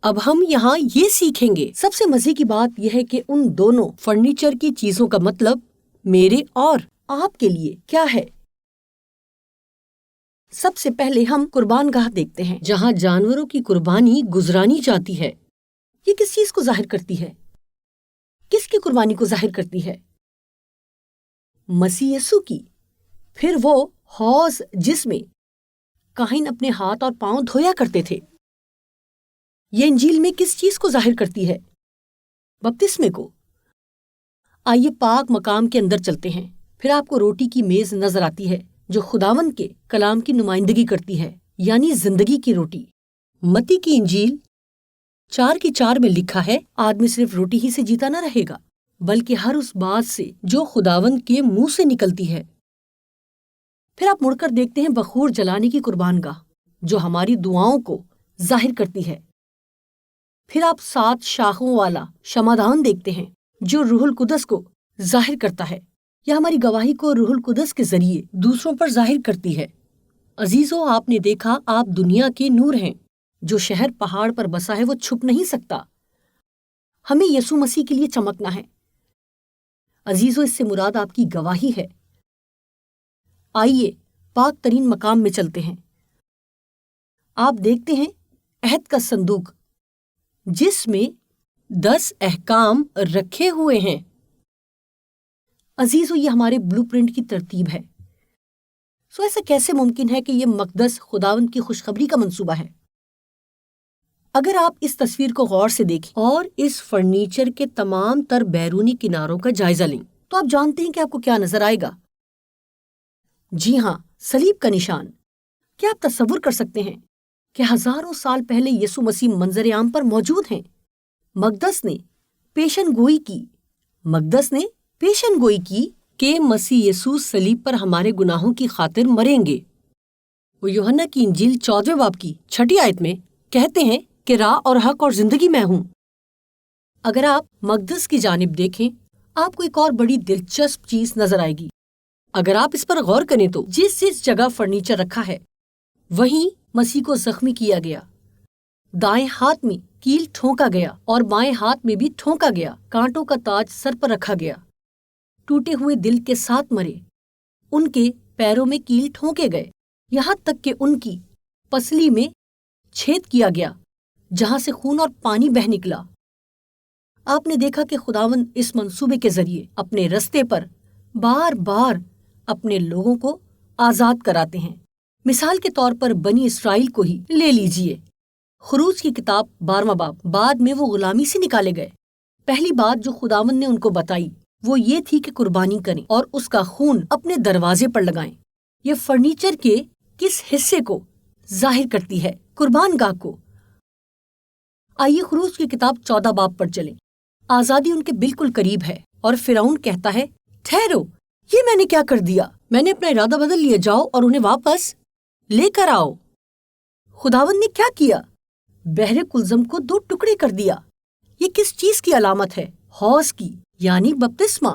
اب ہم یہاں یہ سیکھیں گے، سب سے مزے کی بات یہ ہے کہ ان دونوں فرنیچر کی چیزوں کا مطلب میرے اور آپ کے لیے کیا ہے۔ سب سے پہلے ہم قربان گاہ دیکھتے ہیں، جہاں جانوروں کی قربانی گزرانی جاتی ہے۔ یہ کس چیز کو ظاہر کرتی ہے؟ کس کی قربانی کو ظاہر کرتی ہے؟ مسیح یسوع کی۔ پھر وہ حوض جس میں کاہن اپنے ہاتھ اور پاؤں دھویا کرتے تھے، یہ انجیل میں کس چیز کو ظاہر کرتی ہے؟ بپتسمے کو۔ آئیے پاک مقام کے اندر چلتے ہیں، پھر آپ کو روٹی کی میز نظر آتی ہے جو خداوند کے کلام کی نمائندگی کرتی ہے، یعنی زندگی کی روٹی۔ متی کی انجیل 4:4 میں لکھا ہے، آدمی صرف روٹی ہی سے جیتا نہ رہے گا بلکہ ہر اس بات سے جو خداوند کے منہ سے نکلتی ہے۔ پھر آپ مڑ کر دیکھتے ہیں بخور جلانے کی قربان گاہ جو ہماری دعاؤں کو ظاہر کرتی ہے۔ پھر آپ 7 شاخوں والا شمعدان دیکھتے ہیں جو روح القدس کو ظاہر کرتا ہے، یا ہماری گواہی کو روح القدس کے ذریعے دوسروں پر ظاہر کرتی ہے۔ عزیزو، آپ نے دیکھا آپ دنیا کے نور ہیں۔ جو شہر پہاڑ پر بسا ہے وہ چھپ نہیں سکتا۔ ہمیں یسوع مسیح کے لیے چمکنا ہے۔ عزیزو، اس سے مراد آپ کی گواہی ہے۔ آئیے پاک ترین مقام میں چلتے ہیں۔ آپ دیکھتے ہیں عہد کا صندوق جس میں 10 احکام رکھے ہوئے ہیں۔ عزیزو، یہ ہمارے بلو پرنٹ کی ترتیب ہے۔ ایسا کیسے ممکن ہے کہ یہ مقدس خداوند کی خوشخبری کا منصوبہ ہے؟ اگر آپ اس تصویر کو غور سے دیکھیں اور اس فرنیچر کے تمام تر بیرونی کناروں کا جائزہ لیں تو آپ جانتے ہیں کہ آپ کو کیا نظر آئے گا۔ جی ہاں، صلیب کا نشان۔ کیا آپ تصور کر سکتے ہیں کہ ہزاروں سال پہلے یسوع مسیح منظر عام پر موجود ہیں؟ مقدس نے پیشن گوئی کی کہ مسیح یسوع صلیب پر ہمارے گناہوں کی خاطر مریں گے۔ وہ یوحنا کی انجیل 14 باب کی 6 آیت میں کہتے ہیں کہ راہ اور حق اور زندگی میں ہوں۔ اگر آپ مقدس کی جانب دیکھیں، آپ کو ایک اور بڑی دلچسپ چیز نظر آئے گی۔ اگر آپ اس پر غور کریں تو جس جگہ فرنیچر رکھا ہے وہیں مسیح کو زخمی کیا گیا، دائیں ہاتھ میں کیل ٹھونکا گیا اور بائیں ہاتھ میں بھی ٹھونکا گیا، کانٹوں کا تاج سر پر رکھا گیا، ٹوٹے ہوئے دل کے ساتھ مرے، ان کے پیروں میں کیل ٹھونکے گئے، یہاں تک کہ ان کی پسلی میں چھید کیا گیا جہاں سے خون اور پانی بہہ نکلا۔ آپ نے دیکھا کہ خداوند اس منصوبے کے ذریعے اپنے رستے پر بار بار اپنے لوگوں کو آزاد کراتے ہیں۔ مثال کے طور پر بنی اسرائیل کو ہی لے لیجئے۔ خروج کی کتاب 12واں باب، بعد میں وہ غلامی سے نکالے گئے۔ پہلی بات جو خداوند نے ان کو بتائی وہ یہ تھی کہ قربانی کریں اور اس کا خون اپنے دروازے پر لگائیں۔ یہ فرنیچر کے کس حصے کو ظاہر کرتی ہے؟ قربان گاہ کو۔ آئیے خروج کی کتاب 14 باب پر چلیں۔ آزادی ان کے بالکل قریب ہے اور فرعون کہتا ہے، ٹھہرو، یہ میں نے کیا کر دیا؟ میں نے اپنا ارادہ بدل لیا، جاؤ اور انہیں واپس لے کر آؤ۔ خداوند نے کیا کیا؟ بحر کلزم کو 2 ٹکڑے کر دیا۔ یہ کس چیز کی علامت ہے؟ حوض کی، یعنی بپتسمہ۔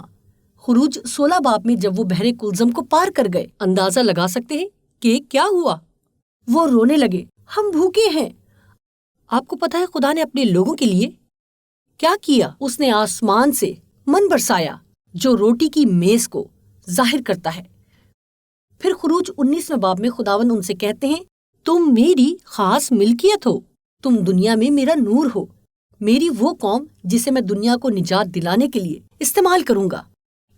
خروج 16 باب میں جب وہ بحر کلزم کو پار کر گئے، اندازہ لگا سکتے ہیں کہ کیا ہوا؟ وہ رونے لگے، ہم بھوکے ہیں۔ آپ کو پتا ہے خدا نے اپنے لوگوں کے لیے کیا کیا؟ اس نے آسمان سے من برسایا جو روٹی کی میز کو ظاہر کرتا ہے۔ پھر خروج 19 باب میں خداوند ان سے کہتے ہیں، تم میری خاص ملکیت ہو، تم دنیا میں میرا نور ہو، میری وہ قوم جسے میں دنیا کو نجات دلانے کے لیے استعمال کروں گا۔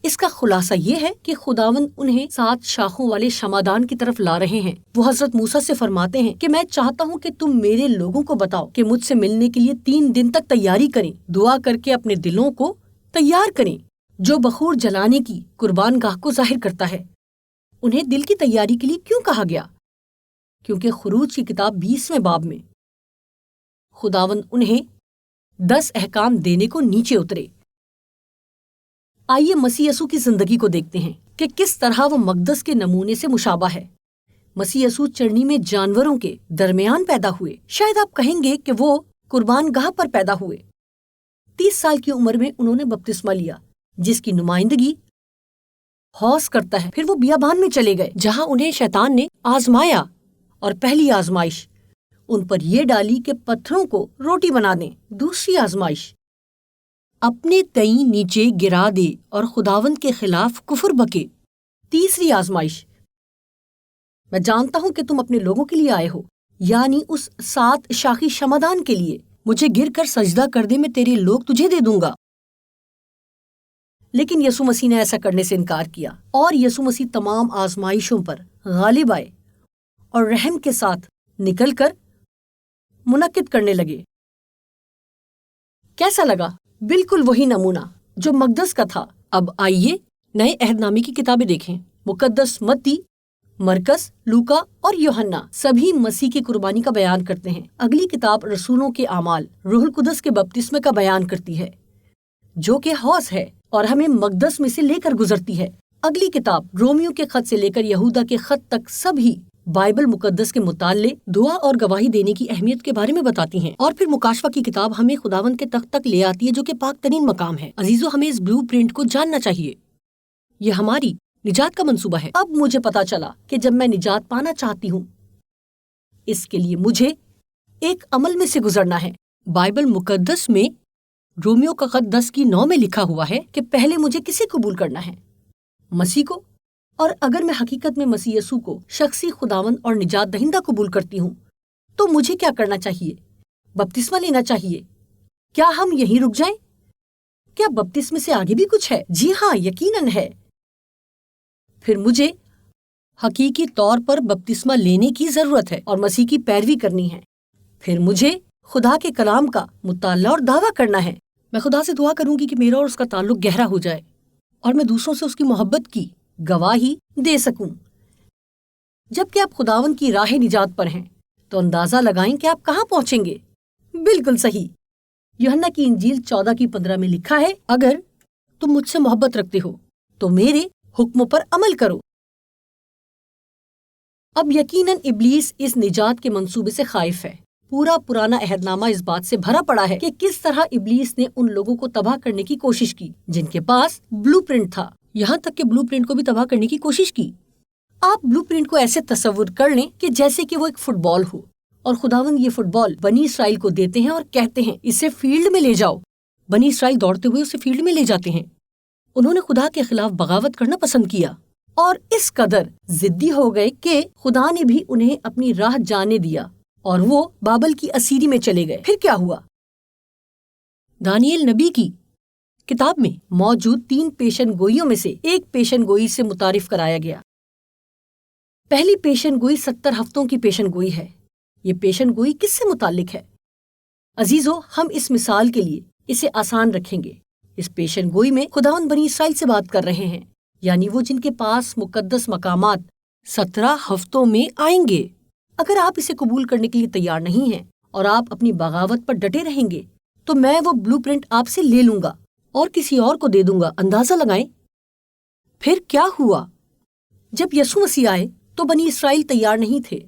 اس کا خلاصہ یہ ہے کہ خداوند انہیں 7 شاخوں والے شمعدان کی طرف لا رہے ہیں۔ وہ حضرت موسیٰ سے فرماتے ہیں کہ میں چاہتا ہوں کہ تم میرے لوگوں کو بتاؤ کہ مجھ سے ملنے کے لیے 3 دن تک تیاری کریں، دعا کر کے اپنے دلوں کو تیار کریں، جو بخور جلانے کی قربان گاہ کو ظاہر کرتا ہے۔ انہیں دل کی تیاری کے لیے کیوں کہا گیا؟ کیونکہ خروج کی کتاب 20 باب میں خداوند انہیں 10 احکام دینے کو نیچے اترے۔ آئیے مسیح یسوع کی زندگی کو دیکھتے ہیں کہ کس طرح وہ مقدس کے نمونے سے مشابہ ہے۔ مسیح یسوع چرنی میں جانوروں کے درمیان پیدا ہوئے۔ شاید آپ کہیں گے کہ وہ قربان گاہ پر پیدا ہوئے۔ 30 سال کی عمر میں انہوں نے بپتسمہ لیا، جس کی نمائندگی حوض کرتا ہے۔ پھر وہ بیابان میں چلے گئے جہاں انہیں شیطان نے آزمایا، اور پہلی آزمائش ان پر یہ ڈالی کہ پتھروں کو روٹی بنا دیں۔ دوسری آزمائش اپنے تئیں نیچے گرا دے اور خداوند کے خلاف کفر بکے۔ تیسری آزمائش میں جانتا ہوں کہ تم اپنے لوگوں کے لیے آئے ہو، یعنی اس 7 شاخی شمعدان کے لیے۔ مجھے گر کر سجدہ کر دے، میں تیرے لوگ تجھے دے دوں گا۔ لیکن یسوع مسیح نے ایسا کرنے سے انکار کیا، اور یسوع مسیح تمام آزمائشوں پر غالب آئے اور رحم کے ساتھ نکل کر منعقد کرنے لگے۔ کیسا لگا؟ بالکل وہی نمونہ جو مقدس کا تھا۔ اب آئیے نئے عہد نامے کی کتابیں دیکھیں۔ مقدس متی، مرکز، لوکا اور یوحنا سبھی مسیح کی قربانی کا بیان کرتے ہیں۔ اگلی کتاب رسولوں کے اعمال روح القدس کے بپتسمے کا بیان کرتی ہے، جو کہ حوض ہے اور ہمیں مقدس میں سے لے کر گزرتی ہے۔ اگلی کتاب رومیو کے خط سے لے کر یہودا کے خط تک سبھی بائبل مقدس کے مطالعے، دعا اور گواہی دینے کی اہمیت کے بارے میں بتاتی ہیں۔ اور پھر مکاشفہ کی کتاب ہمیں خداوند کے تخت تک لے آتی ہے، جو کہ پاک ترین مقام ہے۔ عزیزو، ہمیں اس بلو پرنٹ کو جاننا چاہیے۔ یہ ہماری نجات کا منصوبہ ہے۔ اب مجھے پتا چلا کہ جب میں نجات پانا چاہتی ہوں، اس کے لیے مجھے ایک عمل میں سے گزرنا ہے۔ بائبل مقدس میں رومیو کا خط 10:9 میں لکھا ہوا ہے کہ پہلے مجھے کسے قبول کرنا ہے؟ مسیح کو۔ اور اگر میں حقیقت میں مسیح یسوع کو شخصی خداوند اور نجات دہندہ قبول کرتی ہوں تو مجھے کیا کرنا چاہیے؟ بپتسمہ لینا چاہیے۔ کیا ہم یہیں رک جائیں؟ کیا بپتسمے سے آگے بھی کچھ ہے؟ جی ہاں، یقیناً ہے۔ پھر مجھے حقیقی طور پر بپتسمہ لینے کی ضرورت ہے اور مسیح کی پیروی کرنی ہے۔ پھر مجھے خدا کے کلام کا مطالعہ اور دعویٰ کرنا ہے۔ میں خدا سے دعا کروں گی کہ میرا اور اس کا تعلق گہرا ہو جائے اور میں دوسروں سے اس کی محبت کی گواہی دے سکوں۔ جبکہ آپ خداوند کی راہ نجات پر ہیں تو اندازہ لگائیں کہ آپ کہاں پہنچیں گے۔ بالکل صحیح۔ یوحنا کی انجیل 14:15 میں لکھا ہے، اگر تم مجھ سے محبت رکھتے ہو تو میرے حکموں پر عمل کرو۔ اب یقیناً ابلیس اس نجات کے منصوبے سے خائف ہے۔ پورا پرانا عہد نامہ اس بات سے بھرا پڑا ہے کہ کس طرح ابلیس نے ان لوگوں کو تباہ کرنے کی کوشش کی جن کے پاس بلو پرنٹ تھا، یہاں تک کہ بلو پرنٹ کو بھی تباہ کرنے کی کوشش کی۔ آپ بلو پرنٹ کو ایسے تصور کر لیں کہ جیسے کہ وہ ایک فٹ بال ہو، اور خداوند یہ فٹ بال بنی اسرائیل کو دیتے ہیں اور کہتے ہیں اسے فیلڈ میں لے جاؤ۔ بنی اسرائیل دوڑتے ہوئے اسے فیلڈ میں لے جاتے ہیں۔ انہوں نے خدا کے خلاف بغاوت کرنا پسند کیا اور اس قدر ضدی ہو گئے کہ خدا نے بھی انہیں اپنی راہ جانے دیا اور وہ بابل کی اسیری میں چلے گئے۔ پھر کیا ہوا؟ دانیل نبی کی کتاب میں موجود 3 پیشن گوئیوں میں سے ایک پیشن گوئی سے متعارف کرایا گیا۔ پہلی پیشن گوئی 70 ہفتوں کی پیشن گوئی ہے۔ یہ پیشن گوئی کس سے متعلق ہے؟ عزیزو، ہم اس مثال کے لیے اسے آسان رکھیں گے۔ اس پیشن گوئی میں خداوند بنی اسرائیل سے بات کر رہے ہیں، یعنی وہ جن کے پاس مقدس مقامات 17 ہفتوں میں آئیں گے۔ اگر آپ اسے قبول کرنے کے لیے تیار نہیں ہیں اور آپ اپنی بغاوت پر ڈٹے رہیں گے تو میں وہ بلو پرنٹ آپ سے لے لوں گا اور کسی اور کو دے دوں گا۔ اندازہ لگائیں پھر کیا ہوا۔ جب یسوع مسیح آئے تو بنی اسرائیل تیار نہیں تھے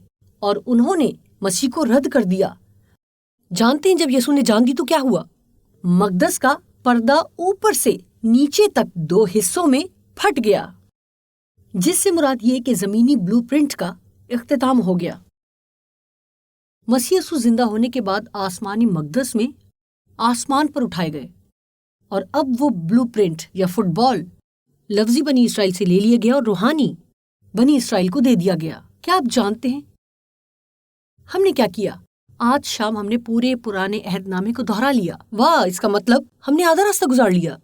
اور انہوں نے مسیح کو رد کر دیا۔ جانتے ہیں جب یسوع نے جان دی تو کیا ہوا؟ مقدس کا پردہ اوپر سے نیچے تک 2 حصوں میں پھٹ گیا، جس سے مراد یہ کہ زمینی بلو پرنٹ کا اختتام ہو گیا۔ مسیح یسوع زندہ ہونے کے بعد آسمانی مقدس میں آسمان پر اٹھائے گئے اور اب وہ بلو پرنٹ یا فٹ بال لفظی بنی اسرائیل سے لے لیا گیا اور روحانی بنی اسرائیل کو دے دیا گیا۔ کیا آپ جانتے ہیں ہم نے کیا کیا؟ آج شام ہم نے پورے پرانے عہد نامے کو دہرا لیا۔ واہ، اس کا مطلب ہم نے آدھا راستہ گزار لیا۔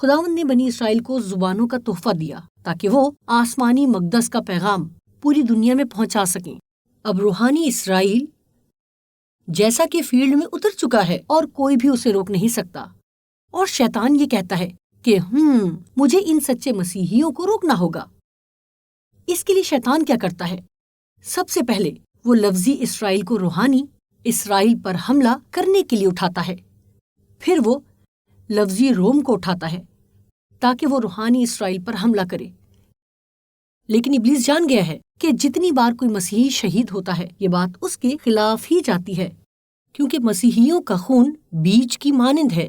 خداوند نے بنی اسرائیل کو زبانوں کا تحفہ دیا تاکہ وہ آسمانی مقدس کا پیغام پوری دنیا میں پہنچا سکیں۔ اب روحانی اسرائیل جیسا کہ فیلڈ میں اتر چکا ہے اور کوئی بھی اسے روک نہیں سکتا، اور شیطان یہ کہتا ہے کہ مجھے ان سچے مسیحیوں کو روکنا ہوگا۔ اس کے لیے شیطان کیا کرتا ہے؟ سب سے پہلے وہ لفظی اسرائیل کو روحانی اسرائیل پر حملہ کرنے کے لیے اٹھاتا ہے، پھر وہ لفظی روم کو اٹھاتا ہے تاکہ وہ روحانی اسرائیل پر حملہ کرے۔ لیکن ابلیس جان گیا ہے کہ جتنی بار کوئی مسیحی شہید ہوتا ہے یہ بات اس کے خلاف ہی جاتی ہے، کیونکہ مسیحیوں کا خون بیج کی مانند ہے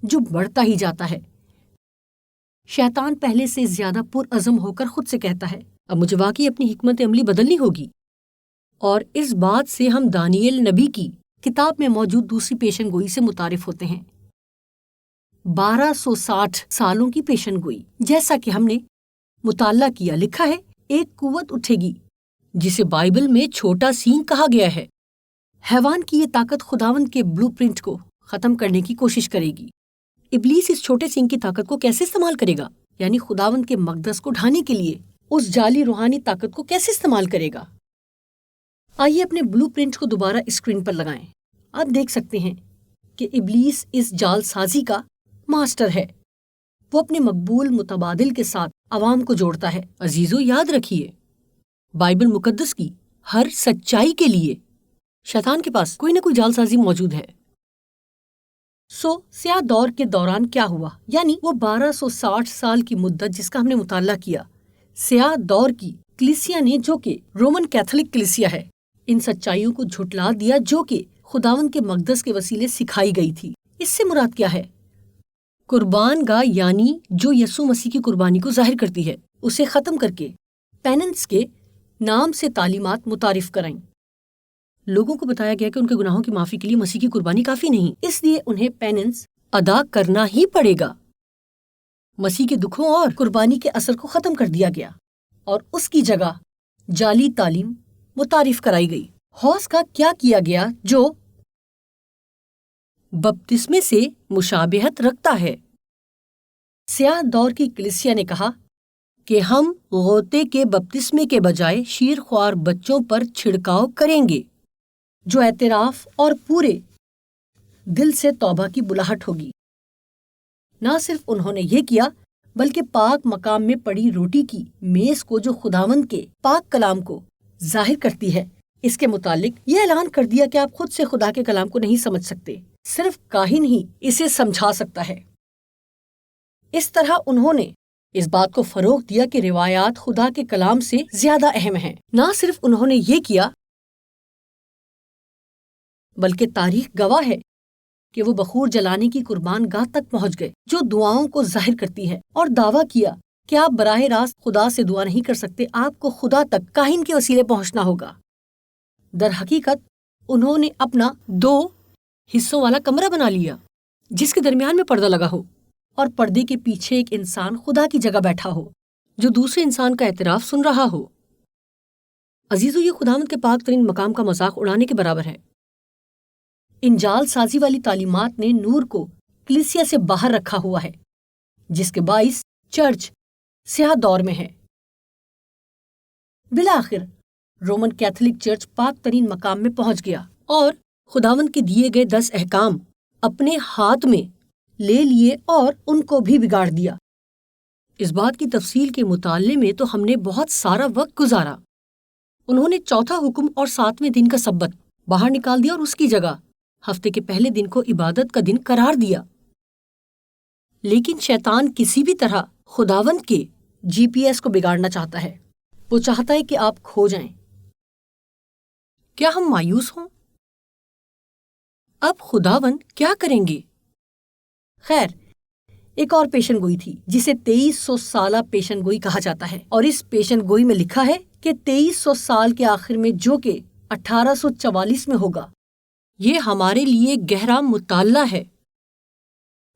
جو بڑھتا ہی جاتا ہے۔ شیطان پہلے سے زیادہ پرعزم ہو کر خود سے کہتا ہے اب مجھے واقعی اپنی حکمت عملی بدلنی ہوگی، اور اس بات سے ہم دانیل نبی کی کتاب میں موجود دوسری پیشن گوئی سے متعارف ہوتے ہیں۔ 1260 سالوں کی پیشن گوئی، جیسا کہ ہم نے مطالعہ کیا، لکھا ہے ایک قوت اٹھے گی جسے بائبل میں چھوٹا سینگ کہا گیا ہے۔ حیوان کی یہ طاقت خداوند کے بلو پرنٹ کو ختم کرنے کی کوشش کرے گی۔ ابلیس اس چھوٹے سینگ کی طاقت کو کیسے استعمال کرے گا؟ یعنی خداوند کے مقدس کو ڈھانے کے لیے اس جعلی روحانی طاقت کو کیسے استعمال کرے گا؟ آئیے اپنے بلو پرنٹ کو دوبارہ اسکرین پر لگائیں۔ آپ دیکھ سکتے ہیں کہ ابلیس اس جال سازی کا ماسٹر ہے۔ وہ اپنے مقبول متبادل کے ساتھ عوام کو جوڑتا ہے۔ عزیزو، یاد رکھیے بائبل مقدس کی ہر سچائی کے لیے شیطان کے پاس کوئی نہ کوئی جال سازی موجود ہے۔ سیاہ دور کے دوران کیا ہوا؟ یعنی وہ 1260 سال کی مدت جس کا ہم نے مطالعہ کیا، سیاہ دور کی کلیسیا نے، جو کہ رومن کیتھولک کلیسیا ہے، ان سچائیوں کو جھٹلا دیا جو کہ خداوند کے مقدس کے وسیلے سکھائی گئی تھی۔ اس سے مراد کیا ہے؟ قربان گاہ، یعنی جو یسوع مسیح کی قربانی کو ظاہر کرتی ہے، اسے ختم کر کے پیننس کے نام سے تعلیمات متعارف کرائیں۔ لوگوں کو بتایا گیا کہ ان کے گناہوں کی معافی کے لیے مسیح کی قربانی کافی نہیں، اس لیے انہیں پیننس ادا کرنا ہی پڑے گا۔ مسیح کے دکھوں اور قربانی کے اثر کو ختم کر دیا گیا اور اس کی جگہ جعلی تعلیم متعارف کرائی گئی۔ حوض کا کیا کیا گیا جو بپتسمے سے مشابہت رکھتا ہے؟ سیاہ دور کی کلیسیا نے کہا کہ ہم غوطے کے بپتسمے کے بجائے شیر خوار بچوں پر چھڑکاؤ کریں گے، جو اعتراف اور پورے دل سے توبہ کی بلاہٹ ہوگی۔ نہ صرف انہوں نے یہ کیا بلکہ پاک مقام میں پڑی روٹی کی میز کو، جو خداوند کے پاک کلام کو ظاہر کرتی ہے، اس کے متعلق یہ اعلان کر دیا کہ آپ خود سے خدا کے کلام کو نہیں سمجھ سکتے، صرف کاہن ہی اسے سمجھا سکتا ہے۔ اس طرح انہوں نے اس بات کو فروغ دیا کہ روایات خدا کے کلام سے زیادہ اہم ہیں۔ نہ صرف انہوں نے یہ کیا بلکہ تاریخ گواہ ہے کہ وہ بخور جلانے کی قربان گاہ تک پہنچ گئے، جو دعاؤں کو ظاہر کرتی ہے، اور دعویٰ کیا کہ آپ براہ راست خدا سے دعا نہیں کر سکتے، آپ کو خدا تک کاہن کے وسیلے پہنچنا ہوگا۔ در حقیقت انہوں نے اپنا 2 حصوں والا کمرہ بنا لیا جس کے درمیان میں پردہ لگا ہو، اور پردے کے پیچھے ایک انسان خدا کی جگہ بیٹھا ہو جو دوسرے انسان کا اعتراف سن رہا ہو۔ عزیزو، یہ خداوند کے پاک ترین مقام کا مذاق اڑانے کے برابر ہے۔ ان جال سازی والی تعلیمات نے نور کو کلیسیا سے باہر رکھا ہوا ہے، جس کے باعث چرچ سیاہ دور میں ہے۔ بالآخر رومن کیتھولک چرچ پاک ترین مقام میں پہنچ گیا اور خداوند کے دیے گئے 10 احکام اپنے ہاتھ میں لے لیے اور ان کو بھی بگاڑ دیا۔ اس بات کی تفصیل کے مطالعے میں تو ہم نے بہت سارا وقت گزارا۔ انہوں نے چوتھا حکم اور 7ویں دن کا سبت باہر نکال دیا اور اس کی جگہ ہفتے کے پہلے دن کو عبادت کا دن قرار دیا۔ لیکن شیطان کسی بھی طرح خداوند کے GPS کو بگاڑنا چاہتا ہے۔ وہ چاہتا ہے کہ آپ کھو جائیں۔ کیا ہم مایوس ہوں؟ اب خداوند کیا کریں گے؟ خیر، ایک اور پیشن گوئی تھی جسے 2300 سالہ پیشن گوئی کہا جاتا ہے، اور اس پیشن گوئی میں لکھا ہے کہ 2300 سال کے آخر میں، جو کہ 1844 میں ہوگا، یہ ہمارے لیے گہرا مطالعہ ہے۔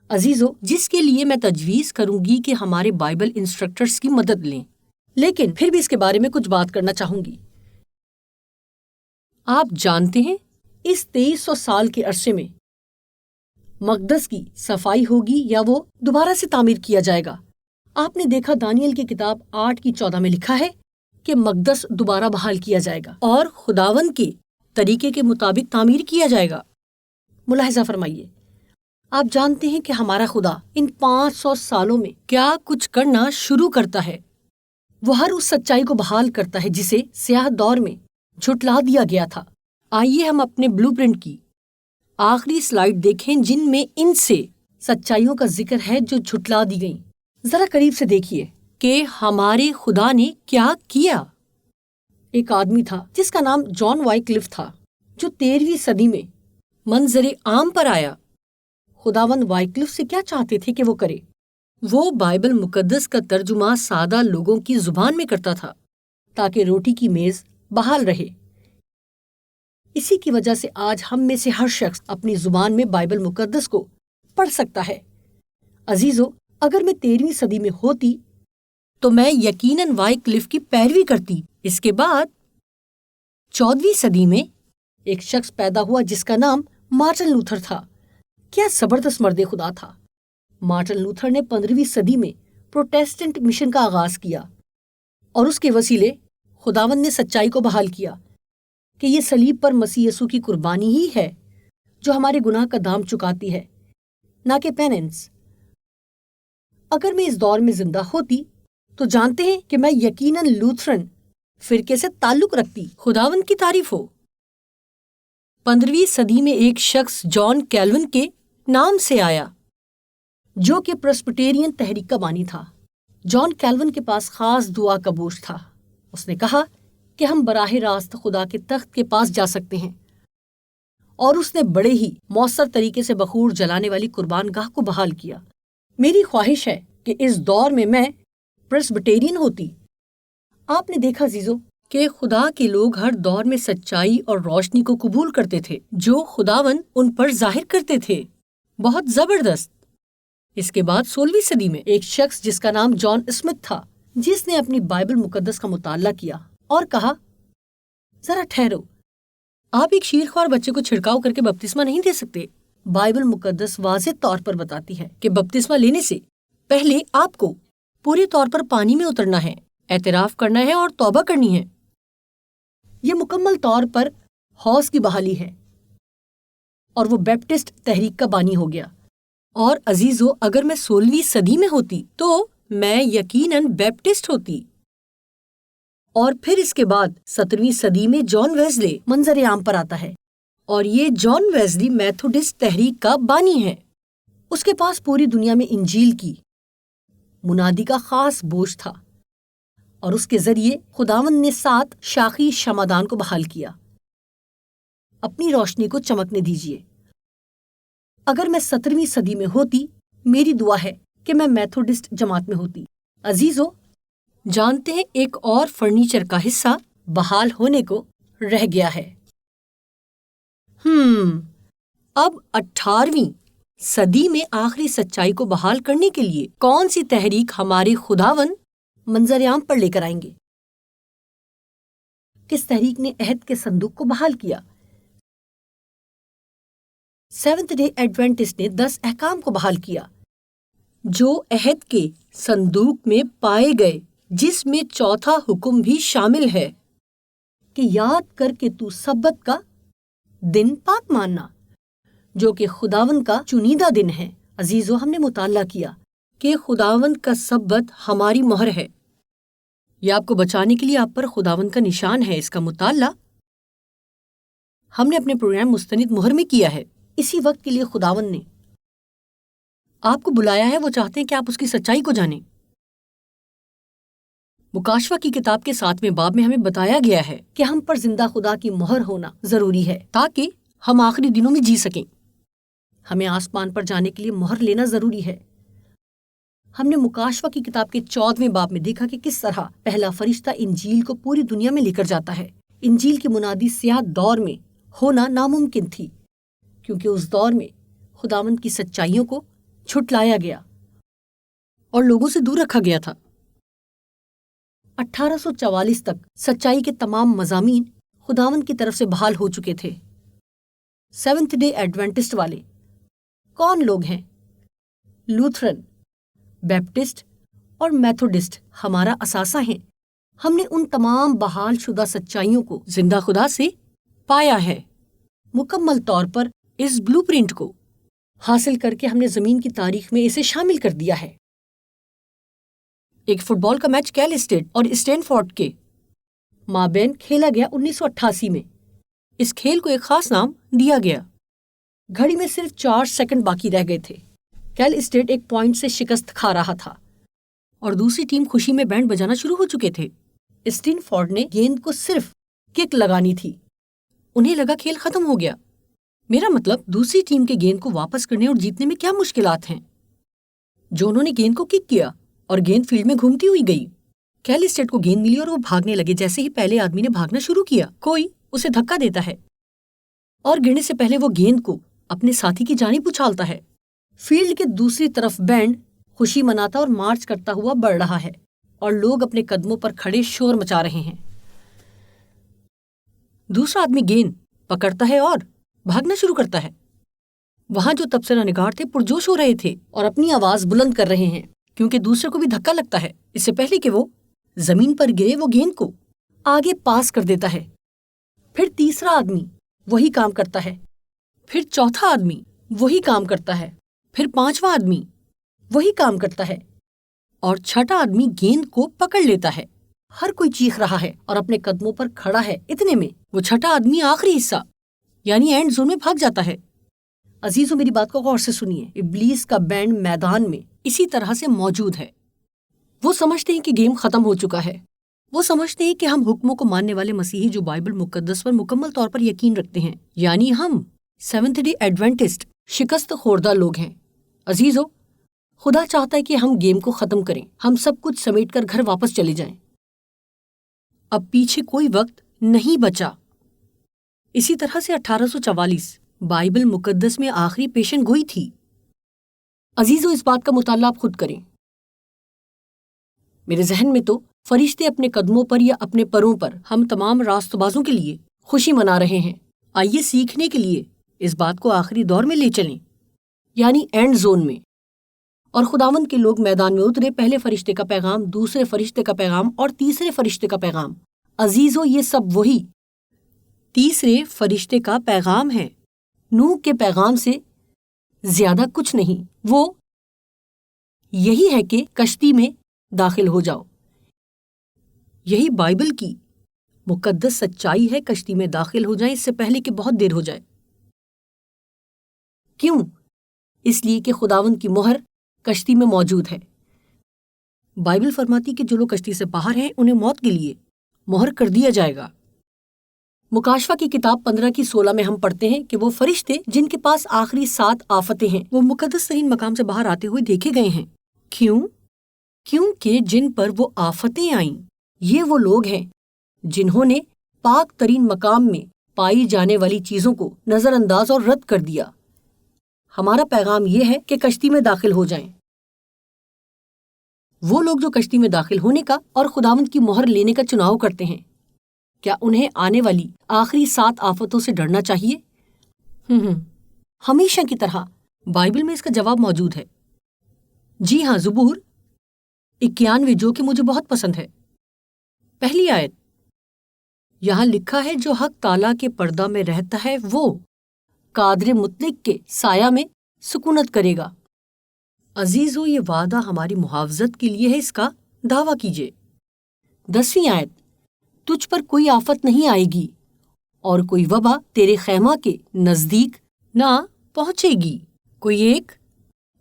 عزیزو، جس کے لیے میں تجویز کروں گی کہ ہمارے بائبل انسٹرکٹرز کی مدد لیں، لیکن پھر بھی اس کے بارے میں کچھ بات کرنا چاہوں گی۔ آپ جانتے ہیں اس 2300 سال کے عرصے میں مقدس کی صفائی ہوگی یا وہ دوبارہ سے تعمیر کیا جائے گا؟ آپ نے دیکھا دانیل کی کتاب 8:14 میں لکھا ہے کہ مقدس دوبارہ بحال کیا جائے گا اور خداوند کے طریقے کے مطابق تعمیر کیا جائے گا۔ ملاحظہ فرمائیے، آپ جانتے ہیں کہ ہمارا خدا ان 500 سالوں میں کیا کچھ کرنا شروع کرتا ہے۔ وہ ہر اس سچائی کو بحال کرتا ہے جسے سیاہ دور میں جھٹلا دیا گیا تھا۔ آئیے ہم اپنے بلو پرنٹ کی آخری سلائیڈ دیکھیں جن میں ان سے سچائیوں کا ذکر ہے جو جھٹلا دی گئیں۔ ذرا قریب سے دیکھیے کہ ہمارے خدا نے کیا کیا۔ ایک آدمی تھا جس کا نام جان وائکلف تھا، جو 13ویں صدی میں منظر عام پر آیا۔ خداوند وائکلف سے کیا چاہتے تھے کہ وہ کرے؟ وہ بائبل مقدس کا ترجمہ سادہ لوگوں کی زبان میں کرتا تھا تاکہ روٹی کی میز بحال رہے۔ اسی کی وجہ سے آج ہم میں سے ہر شخص اپنی زبان میں بائبل مقدس کو پڑھ سکتا ہے۔ عزیزو، اگر میں 13ویں صدی میں ہوتی تو میں یقیناً وائکلف کی پیروی کرتی۔ اس کے بعد 14ویں صدی میں ایک شخص پیدا ہوا جس کا نام مارٹن لوتھر تھا۔ کیا زبردست مرد خدا تھا! مارٹن لوتھر نے 15ویں صدی میں پروٹیسٹنٹ مشن کا آغاز کیا اور اس کے وسیلے خداوند نے سچائی کو بحال کیا کہ یہ صلیب پر مسیح یسوع کی قربانی ہی ہے جو ہمارے گناہ کا دام چکاتی ہے، نہ کہ پیننس۔ اگر میں اس دور میں زندہ ہوتی تو جانتے ہیں کہ میں یقیناً لوتھرن فرقے سے تعلق رکھتی۔ خداوند کی تعریف ہو۔ 15ویں صدی میں ایک شخص جان کیلون کے نام سے آیا جو کہ پریسبٹیرین تحریک کا بانی تھا۔ جان کیلون کے پاس خاص دعا کا بوجھ تھا۔ اس نے کہا کہ ہم براہ راست خدا کے تخت کے پاس جا سکتے ہیں، اور اس نے بڑے ہی مؤثر طریقے سے بخور جلانے والی قربان گاہ کو بحال کیا۔ میری خواہش ہے کہ اس دور میں پریسبٹیرین ہوتی۔ آپ نے دیکھا عزیزو کہ خدا کے لوگ ہر دور میں سچائی اور روشنی کو قبول کرتے تھے جو خداوند ان پر ظاہر کرتے تھے۔ بہت زبردست۔ اس کے بعد 16ویں صدی میں ایک شخص جس کا نام جان اسمتھ تھا، جس نے اپنی بائبل مقدس کا مطالعہ کیا اور کہا، ذرا ٹھہرو، آپ ایک شیرخوار بچے کو چھڑکاؤ کر کے بپتسمہ نہیں دے سکتے۔ بائبل مقدس واضح طور پر بتاتی ہے کہ بپتسمہ لینے سے پہلے آپ کو پورے طور پر پانی میں اترنا ہے، اعتراف کرنا ہے اور توبہ کرنی ہے۔ یہ مکمل طور پر حوض کی بحالی ہے، اور وہ بیپٹسٹ تحریک کا بانی ہو گیا۔ اور عزیزو، اگر میں 16ویں صدی میں ہوتی تو میں یقیناً بیپٹسٹ ہوتی۔ اور پھر اس کے بعد 17ویں صدی میں جان ویزلے منظر عام پر آتا ہے، اور یہ جان ویزلی میتھوڈسٹ تحریک کا بانی ہے۔ اس کے پاس پوری دنیا میں انجیل کی منادی کا خاص بوجھ تھا، اور اس کے ذریعے خداوند نے 7 شاخی شمعدان کو بحال کیا۔ اپنی روشنی کو چمکنے دیجیے۔ اگر میں 17ویں صدی میں ہوتی، میری دعا ہے کہ میں میتھوڈسٹ جماعت میں ہوتی۔ عزیزو، جانتے ہیں ایک اور فرنیچر کا حصہ بحال ہونے کو رہ گیا ہے۔ اب 18ویں صدی میں آخری سچائی کو بحال کرنے کے لیے کون سی تحریک ہمارے خداوند منظر عام پر لے کر آئیں گے؟ کس تحریک نے عہد کے صندوق کو بحال کیا؟ سیونتھ ڈے ایڈوینٹسٹ نے 10 احکام کو بحال کیا جو عہد کے صندوق میں پائے گئے، جس میں چوتھا حکم بھی شامل ہے کہ یاد کر کے تو سبت کا دن پاک ماننا، جو کہ خداوند کا چنیدہ دن ہے۔ عزیزو، ہم نے مطالعہ کیا کہ خداوند کا سبت ہماری مہر ہے۔ یہ آپ کو بچانے کے لیے آپ پر خداوند کا نشان ہے۔ اس کا مطالعہ ہم نے اپنے پروگرام مستند مہر میں کیا ہے۔ اسی وقت کے لیے خداوند نے آپ کو بلایا ہے، وہ چاہتے ہیں کہ آپ اس کی سچائی کو جانیں۔ مکاشفہ کی کتاب کے 7ویں باب میں ہمیں بتایا گیا ہے کہ ہم پر زندہ خدا کی مہر ہونا ضروری ہے تاکہ ہم آخری دنوں میں جی سکیں۔ ہمیں آسمان پر جانے کے لیے مہر لینا ضروری ہے۔ ہم نے مکاشفہ کی کتاب کے 14ویں باب میں دیکھا کہ کس طرح پہلا فرشتہ انجیل کو پوری دنیا میں لے کر جاتا ہے۔ انجیل کی منادی سیاہ دور میں ہونا ناممکن تھی، کیونکہ اس دور میں خداوند کی سچائیوں کو چھٹلایا گیا اور لوگوں سے دور رکھا گیا تھا۔ 1844 تک سچائی کے تمام مضامین خداوند کی طرف سے بحال ہو چکے تھے۔ سیونتھ ڈے ایڈوینٹسٹ والے کون لوگ ہیں؟ لوتھرن، بیپٹسٹ اور میتھوڈسٹ ہمارا اثاثہ ہیں۔ ہم نے ان تمام بحال شدہ سچائیوں کو زندہ خدا سے پایا ہے۔ مکمل طور پر اس بلو پرنٹ کو حاصل کر کے ہم نے زمین کی تاریخ میں اسے شامل کر دیا ہے۔ ایک فٹ بال کا میچ کیل اسٹیٹ اور اسٹینفورڈ کے مابین کھیلا گیا 1988 میں۔ اس کھیل کو ایک خاص نام دیا گیا۔ گھڑی میں صرف 4 سیکنڈ باقی رہ گئے تھے۔ کیل اسٹیٹ ایک پوائنٹ سے شکست کھا رہا تھا اور دوسری ٹیم خوشی میں بینڈ بجانا شروع ہو چکے تھے۔ اسٹینفورڈ نے گیند کو صرف کک لگانی تھی۔ انہیں لگا کھیل ختم ہو گیا۔ میرا مطلب دوسری ٹیم کے گیند کو واپس کرنے اور جیتنے میں کیا مشکلات ہیں؟ جو انہوں نے گیند کو کک کیا اور گیند فیلڈ میں گھومتی ہوئی گئی۔ کیل اسٹیٹ کو گیند ملی اور وہ بھاگنے لگے۔ جیسے ہی پہلے آدمی نے بھاگنا شروع کیا، کوئی اسے دھکا دیتا ہے اور گرنے سے پہلے وہ گیند کو اپنے ساتھی کی جانب اچھالتا ہے۔ فیلڈ کے دوسری طرف بینڈ خوشی مناتا اور مارچ کرتا ہوا بڑھ رہا ہے اور لوگ اپنے قدموں پر کھڑے شور مچا رہے ہیں۔ دوسرا آدمی گیند پکڑتا ہے اور بھاگنا شروع کرتا ہے۔ وہاں جو تبصرہ نگار تھے پرجوش ہو رہے تھے اور اپنی آواز بلند کر رہے ہیں، کیونکہ دوسرے کو بھی دھکا لگتا ہے۔ اس سے پہلے کہ وہ زمین پر گرے، وہ گیند کو آگے پاس کر دیتا ہے۔ پھر تیسرا آدمی وہی کام کرتا ہے، پھر چوتھا آدمی وہی کام کرتا ہے، پھر پانچواں آدمی وہی کام کرتا ہے اور چھٹا آدمی گیند کو پکڑ لیتا ہے۔ ہر کوئی چیخ رہا ہے اور اپنے قدموں پر کھڑا ہے۔ اتنے میں وہ چھٹا آدمی آخری حصہ یعنی اینڈ زون میں بھاگ جاتا ہے۔ عزیزو، میری بات کو غور سے سنیے۔ ابلیس کا بینڈ میدان میں اسی طرح سے موجود ہے۔ وہ سمجھتے ہیں کہ گیم ختم ہو چکا ہے۔ وہ سمجھتے ہیں کہ ہم حکموں کو ماننے والے مسیحی جو بائبل مقدس پر مکمل طور پر یقین رکھتے ہیں، یعنی ہم سیونتھ ڈے ایڈوینٹسٹ شکست خوردہ لوگ ہیں۔ عزیزو، خدا چاہتا ہے کہ ہم گیم کو ختم کریں، ہم سب کچھ سمیٹ کر گھر واپس چلے جائیں۔ اب پیچھے کوئی وقت نہیں بچا۔ اسی طرح سے 1844 بائبل مقدس میں آخری پیشن گوئی تھی۔ عزیزو، اس بات کا مطالعہ آپ خود کریں۔ میرے ذہن میں تو فرشتے اپنے قدموں پر یا اپنے پروں پر ہم تمام راست بازوں کے لیے خوشی منا رہے ہیں۔ آئیے سیکھنے کے لیے اس بات کو آخری دور میں لے چلیں، یعنی اینڈ زون میں۔ اور خداوند کے لوگ میدان میں اترے، پہلے فرشتے کا پیغام، دوسرے فرشتے کا پیغام اور تیسرے فرشتے کا پیغام۔ عزیزو، یہ سب وہی تیسرے فرشتے کا پیغام ہے۔ نوح کے پیغام سے زیادہ کچھ نہیں۔ وہ یہی ہے کہ کشتی میں داخل ہو جاؤ۔ یہی بائبل کی مقدس سچائی ہے، کشتی میں داخل ہو جائیں اس سے پہلے کہ بہت دیر ہو جائے۔ کیوں؟ اس لیے کہ خداوند کی مہر کشتی میں موجود ہے۔ بائبل فرماتی کہ جو لوگ کشتی سے باہر ہیں انہیں موت کے لیے مہر کر دیا جائے گا۔ مکاشفہ کی کتاب 15:16 میں ہم پڑھتے ہیں کہ وہ فرشتے جن کے پاس آخری 7 آفتیں ہیں وہ مقدس ترین مقام سے باہر آتے ہوئے دیکھے گئے ہیں۔ کیوں؟ کیونکہ جن پر وہ آفتیں آئیں یہ وہ لوگ ہیں جنہوں نے پاک ترین مقام میں پائی جانے والی چیزوں کو نظر انداز اور رد کر دیا۔ ہمارا پیغام یہ ہے کہ کشتی میں داخل ہو جائیں۔ وہ لوگ جو کشتی میں داخل ہونے کا اور خداوند کی مہر لینے کا چناؤ کرتے ہیں، کیا انہیں آنے والی آخری 7 آفتوں سے ڈرنا چاہیے؟ ہمیشہ کی طرح بائبل میں اس کا جواب موجود ہے۔ جی ہاں، زبور 91 جو کہ مجھے بہت پسند ہے۔ پہلی آیت یہاں لکھا ہے، جو حق تعالیٰ کے پردہ میں رہتا ہے وہ قادر مطلق کے سایہ میں سکونت کرے گا۔ عزیزو، یہ وعدہ ہماری محافظت کے لیے ہے، اس کا دعویٰ کیجیے۔ 10ویں آیت تجھ پر کوئی آفت نہیں آئے گی اور کوئی وبا تیرے خیمہ کے نزدیک نہ پہنچے گی، کوئی ایک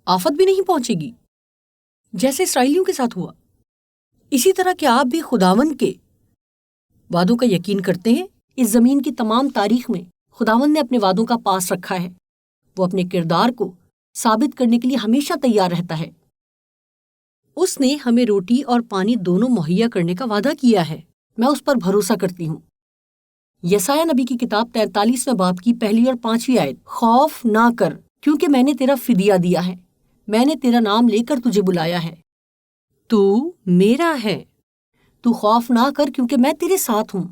آفت بھی نہیں پہنچے گی، جیسے اسرائیلیوں کے ساتھ ہوا۔ اسی طرح کہ آپ بھی خداوند کے وعدوں کا یقین کرتے ہیں۔ اس زمین کی تمام تاریخ میں خداوند نے اپنے وعدوں کا پاس رکھا ہے۔ وہ اپنے کردار کو ثابت کرنے کے لیے ہمیشہ تیار رہتا ہے۔ اس نے ہمیں روٹی اور پانی دونوں مہیا کرنے کا وعدہ کیا ہے۔ میں اس پر بھروسہ کرتی ہوں۔ یسایہ نبی کی کتاب 43ویں باب کی 1 اور 5 آیت خوف نہ کر کیونکہ میں نے تیرا فدیہ دیا ہے، میں نے تیرا نام لے کر تجھے بلایا ہے، تو میرا ہے، تو خوف نہ کر کیونکہ میں تیرے ساتھ ہوں۔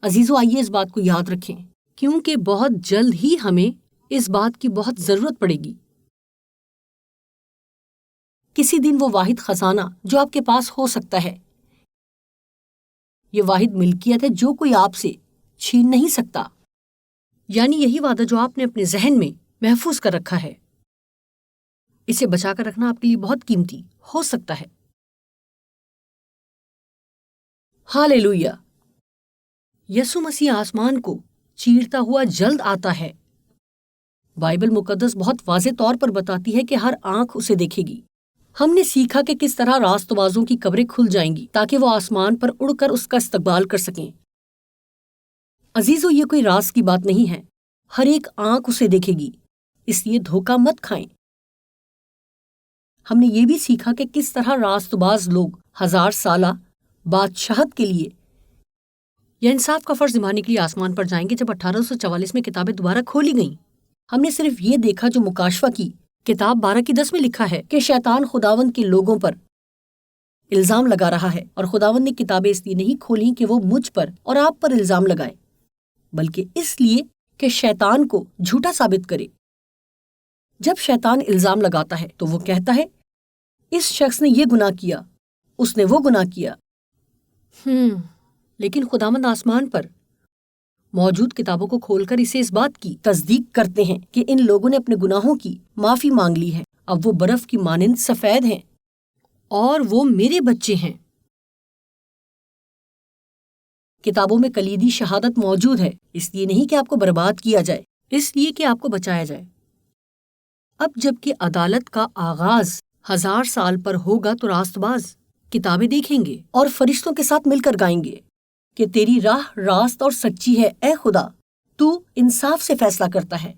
عزیزو، آئیے اس بات کو یاد رکھیں کیونکہ بہت جلد ہی ہمیں اس بات کی بہت ضرورت پڑے گی۔ کسی دن وہ واحد خزانہ جو آپ کے پاس ہو سکتا ہے، یہ واحد ملکیت ہے جو کوئی آپ سے چھین نہیں سکتا، یعنی یہی وعدہ جو آپ نے اپنے ذہن میں محفوظ کر رکھا ہے، اسے بچا کر رکھنا آپ کے لیے بہت قیمتی ہو سکتا ہے۔ ہاللیلویہ! یسوع مسیح آسمان کو چیرتا ہوا جلد آتا ہے۔ بائبل مقدس بہت واضح طور پر بتاتی ہے کہ ہر آنکھ اسے دیکھے گی۔ ہم نے سیکھا کہ کس طرح راست بازوں کی قبریں کھل جائیں گی تاکہ وہ آسمان پر اڑ کر اس کا استقبال کر سکیں۔ عزیزو، یہ کوئی راز کی بات نہیں ہے، ہر ایک آنکھ اسے دیکھے گی، اس لیے دھوکہ مت کھائیں۔ ہم نے یہ بھی سیکھا کہ کس طرح راست باز لوگ 1000 سالہ بادشاہت کے لیے یا انصاف کا فرض نبھانے کے لیے آسمان پر جائیں گے جب 1844 میں کتابیں دوبارہ کھولی گئیں۔ ہم نے صرف یہ دیکھا جو مکاشفہ کی کتاب 12:10 میں لکھا ہے کہ شیطان خداوند کے لوگوں پر الزام لگا رہا ہے، اور خداوند نے کتابیں اس لیے نہیں کھولیں کہ وہ مجھ پر اور آپ پر الزام لگائے، بلکہ اس لیے کہ شیطان کو جھوٹا ثابت کرے۔ جب شیطان الزام لگاتا ہے تو وہ کہتا ہے اس شخص نے یہ گناہ کیا، اس نے وہ گناہ کیا۔ لیکن خداوند آسمان پر موجود کتابوں کو کھول کر اسے اس بات کی تصدیق کرتے ہیں کہ ان لوگوں نے اپنے گناہوں کی معافی مانگ لی ہے، اب وہ برف کی مانند سفید ہیں اور وہ میرے بچے ہیں۔ کتابوں میں کلیدی شہادت موجود ہے، اس لیے نہیں کہ آپ کو برباد کیا جائے، اس لیے کہ آپ کو بچایا جائے۔ اب جب کہ عدالت کا آغاز 1000 سال پر ہوگا تو راست باز کتابیں دیکھیں گے اور فرشتوں کے ساتھ مل کر گائیں گے کہ تیری راہ راست اور سچی ہے اے خدا، تو انصاف سے فیصلہ کرتا ہے۔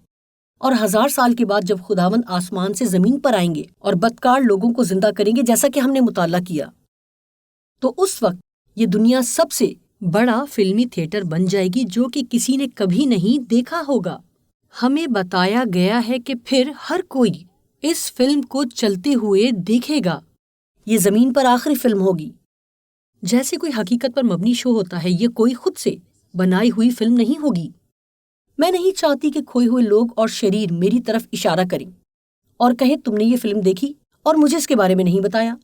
اور 1000 سال کے بعد جب خداوند آسمان سے زمین پر آئیں گے اور بدکار لوگوں کو زندہ کریں گے جیسا کہ ہم نے مطالعہ کیا، تو اس وقت یہ دنیا سب سے بڑا فلمی تھیٹر بن جائے گی جو کہ کسی نے کبھی نہیں دیکھا ہوگا۔ ہمیں بتایا گیا ہے کہ پھر ہر کوئی اس فلم کو چلتے ہوئے دیکھے گا۔ یہ زمین پر آخری فلم ہوگی۔ جیسے کوئی حقیقت پر مبنی شو ہوتا ہے، یہ کوئی خود سے بنائی ہوئی فلم نہیں ہوگی۔ میں نہیں چاہتی کہ کھوئے ہوئے لوگ اور شریر میری طرف اشارہ کریں اور کہیں تم نے یہ فلم دیکھی اور مجھے اس کے بارے میں نہیں بتایا۔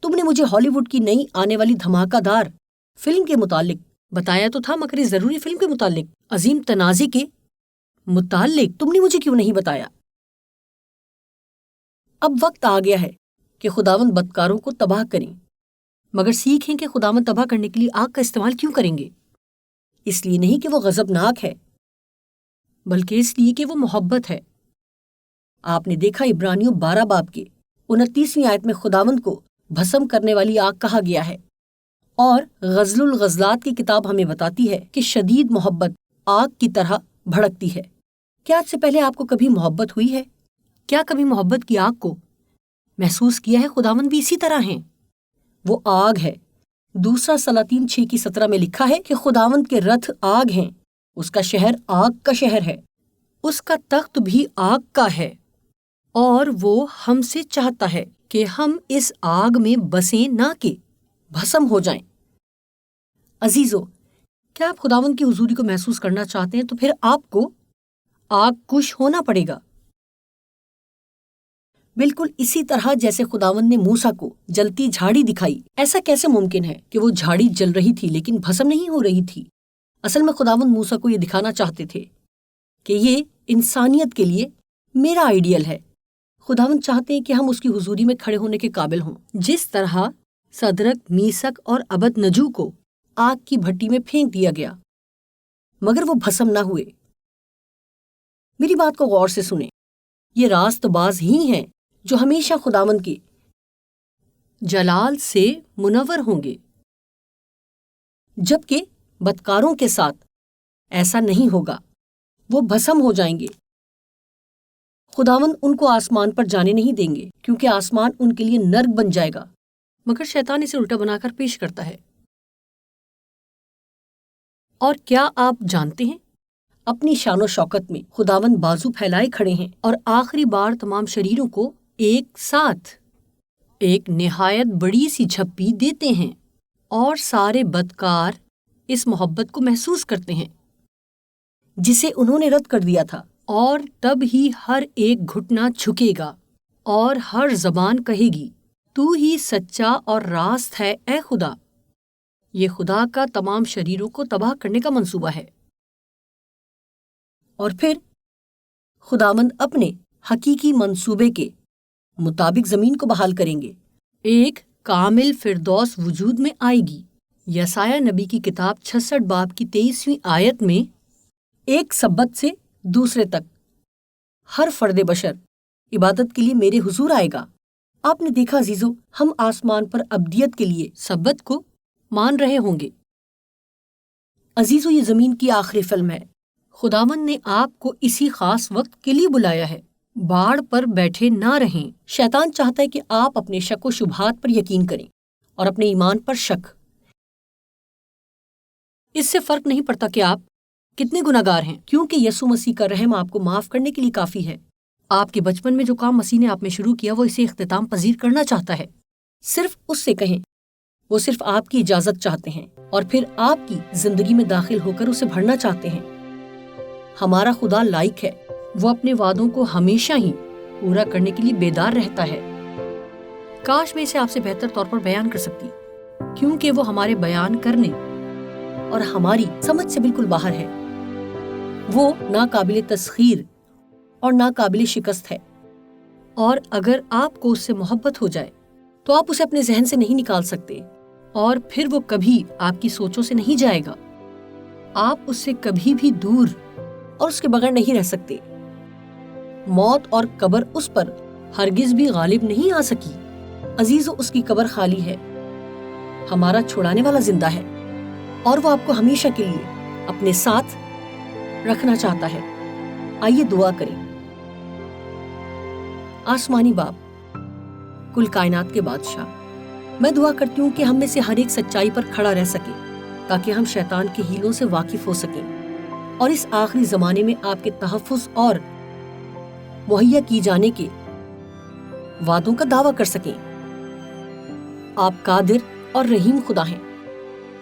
تم نے مجھے ہالی ووڈ کی نئی آنے والی دھماکہ دار فلم کے متعلق بتایا تو تھا، مگر اس ضروری فلم کے متعلق، عظیم تنازع کے متعلق تم نے مجھے کیوں نہیں بتایا؟ اب وقت آ گیا ہے کہ خداوند بدکاروں کو تباہ کریں، مگر سیکھیں کہ خداوند تباہ کرنے کے لیے آگ کا استعمال کیوں کریں گے۔ اس لیے نہیں کہ وہ غضبناک ہے، بلکہ اس لیے کہ وہ محبت ہے۔ آپ نے دیکھا عبرانیوں 12 باب کے 29ویں آیت میں خداوند کو بھسم کرنے والی آگ کہا گیا ہے، اور غزل الغزلات کی کتاب ہمیں بتاتی ہے کہ شدید محبت آگ کی طرح بھڑکتی ہے۔ کیا آج سے پہلے آپ کو کبھی محبت ہوئی ہے؟ کیا کبھی محبت کی آگ کو محسوس کیا ہے؟ خداوند بھی اسی طرح ہیں، وہ آگ ہے۔ دوسرا سلاطین 6:17 میں لکھا ہے کہ خداوند کے رتھ آگ ہیں، اس کا شہر آگ کا شہر ہے، اس کا تخت بھی آگ کا ہے، اور وہ ہم سے چاہتا ہے کہ ہم اس آگ میں بسیں نہ کہ بھسم ہو جائیں۔ عزیزو، کیا آپ خداوند کی حضوری کو محسوس کرنا چاہتے ہیں تو پھر آپ کو آگ کش ہونا پڑے گا۔ بالکل اسی طرح جیسے خداوند نے موسیٰ کو جلتی جھاڑی دکھائی، ایسا کیسے ممکن ہے کہ وہ جھاڑی جل رہی تھی لیکن بھسم نہیں ہو رہی تھی؟ اصل میں خداوند موسیٰ کو یہ دکھانا چاہتے تھے کہ یہ انسانیت کے لیے میرا آئیڈیل ہے۔ خداوند چاہتے ہیں کہ ہم اس کی حضوری میں کھڑے ہونے کے قابل ہوں، جس طرح صدرک، میثق اور ابد نجو کو آگ کی بھٹی میں پھینک دیا گیا مگر وہ بھسم نہ ہوئے۔ میری بات کو غور سے سنیں، یہ راست باز ہی ہیں جو ہمیشہ خداوند کے جلال سے منور ہوں گے، جبکہ بدکاروں کے ساتھ ایسا نہیں ہوگا، وہ بھسم ہو جائیں گے۔ خداوند ان کو آسمان پر جانے نہیں دیں گے کیونکہ آسمان ان کے لیے نرک بن جائے گا، مگر شیطان اسے الٹا بنا کر پیش کرتا ہے۔ اور کیا آپ جانتے ہیں، اپنی شان و شوکت میں خداوند بازو پھیلائے کھڑے ہیں اور آخری بار تمام شریروں کو ایک ساتھ ایک نہایت بڑی سی جھپی دیتے ہیں، اور سارے بدکار اس محبت کو محسوس کرتے ہیں جسے انہوں نے رد کر دیا تھا، اور تب ہی ہر ایک گھٹنا جھکے گا اور ہر زبان کہے گی تو ہی سچا اور راست ہے اے خدا۔ یہ خدا کا تمام شریروں کو تباہ کرنے کا منصوبہ ہے۔ اور پھر خداوند اپنے حقیقی منصوبے کے مطابق زمین کو بحال کریں گے، ایک کامل فردوس وجود میں آئے گی۔ یسایہ نبی کی کتاب 66 باب کی 23ویں آیت میں ایک سبت سے دوسرے تک ہر فرد بشر عبادت کے لیے میرے حضور آئے گا۔ آپ نے دیکھا عزیزو، ہم آسمان پر ابدیت کے لیے سبت کو مان رہے ہوں گے۔ عزیزو، یہ زمین کی آخری فلم ہے۔ خداوند نے آپ کو اسی خاص وقت کے لیے بلایا ہے۔ باڑ پر بیٹھے نہ رہیں۔ شیطان چاہتا ہے کہ آپ اپنے شک و شبہات پر یقین کریں اور اپنے ایمان پر شک۔ اس سے فرق نہیں پڑتا کہ آپ کتنے گناہگار ہیں، کیونکہ یسوع مسیح کا رحم آپ کو معاف کرنے کے لیے کافی ہے۔ آپ کے بچپن میں جو کام مسیح نے آپ میں شروع کیا، وہ اسے اختتام پذیر کرنا چاہتا ہے۔ صرف اس سے کہیں، وہ صرف آپ کی اجازت چاہتے ہیں اور پھر آپ کی زندگی میں داخل ہو کر اسے بھرنا چاہتے ہیں۔ ہمارا خدا لائق ہے، وہ اپنے وعدوں کو ہمیشہ ہی پورا کرنے کے لیے بیدار رہتا ہے۔ کاش میں اسے آپ سے بہتر طور پر بیان کر سکتی، کیونکہ وہ ہمارے بیان کرنے اور ہماری سمجھ سے بالکل باہر ہے۔ وہ ناقابل تسخیر اور ناقابل شکست ہے، اور اگر آپ کو اس سے محبت ہو جائے تو آپ اسے اپنے ذہن سے نہیں نکال سکتے، اور پھر وہ کبھی آپ کی سوچوں سے نہیں جائے گا۔ آپ اس سے کبھی بھی دور اور اس کے بغیر نہیں رہ سکتے۔ موت اور قبر اس پر ہرگز بھی غالب نہیں آ سکی۔ عزیزو، اس کی قبر خالی ہے، ہمارا چھڑانے والا زندہ ہے، اور وہ آپ کو ہمیشہ کے لیے اپنے ساتھ رکھنا چاہتا ہے۔ آئیے دعا کریں۔ آسمانی باپ، کل کائنات کے بادشاہ، میں دعا کرتی ہوں کہ ہم میں سے ہر ایک سچائی پر کھڑا رہ سکے تاکہ ہم شیطان کے ہیلوں سے واقف ہو سکیں اور اس آخری زمانے میں آپ کے تحفظ اور مہیا کی جانے کے وعدوں کا دعویٰ کر سکیں۔ آپ قادر اور رحیم خدا ہیں،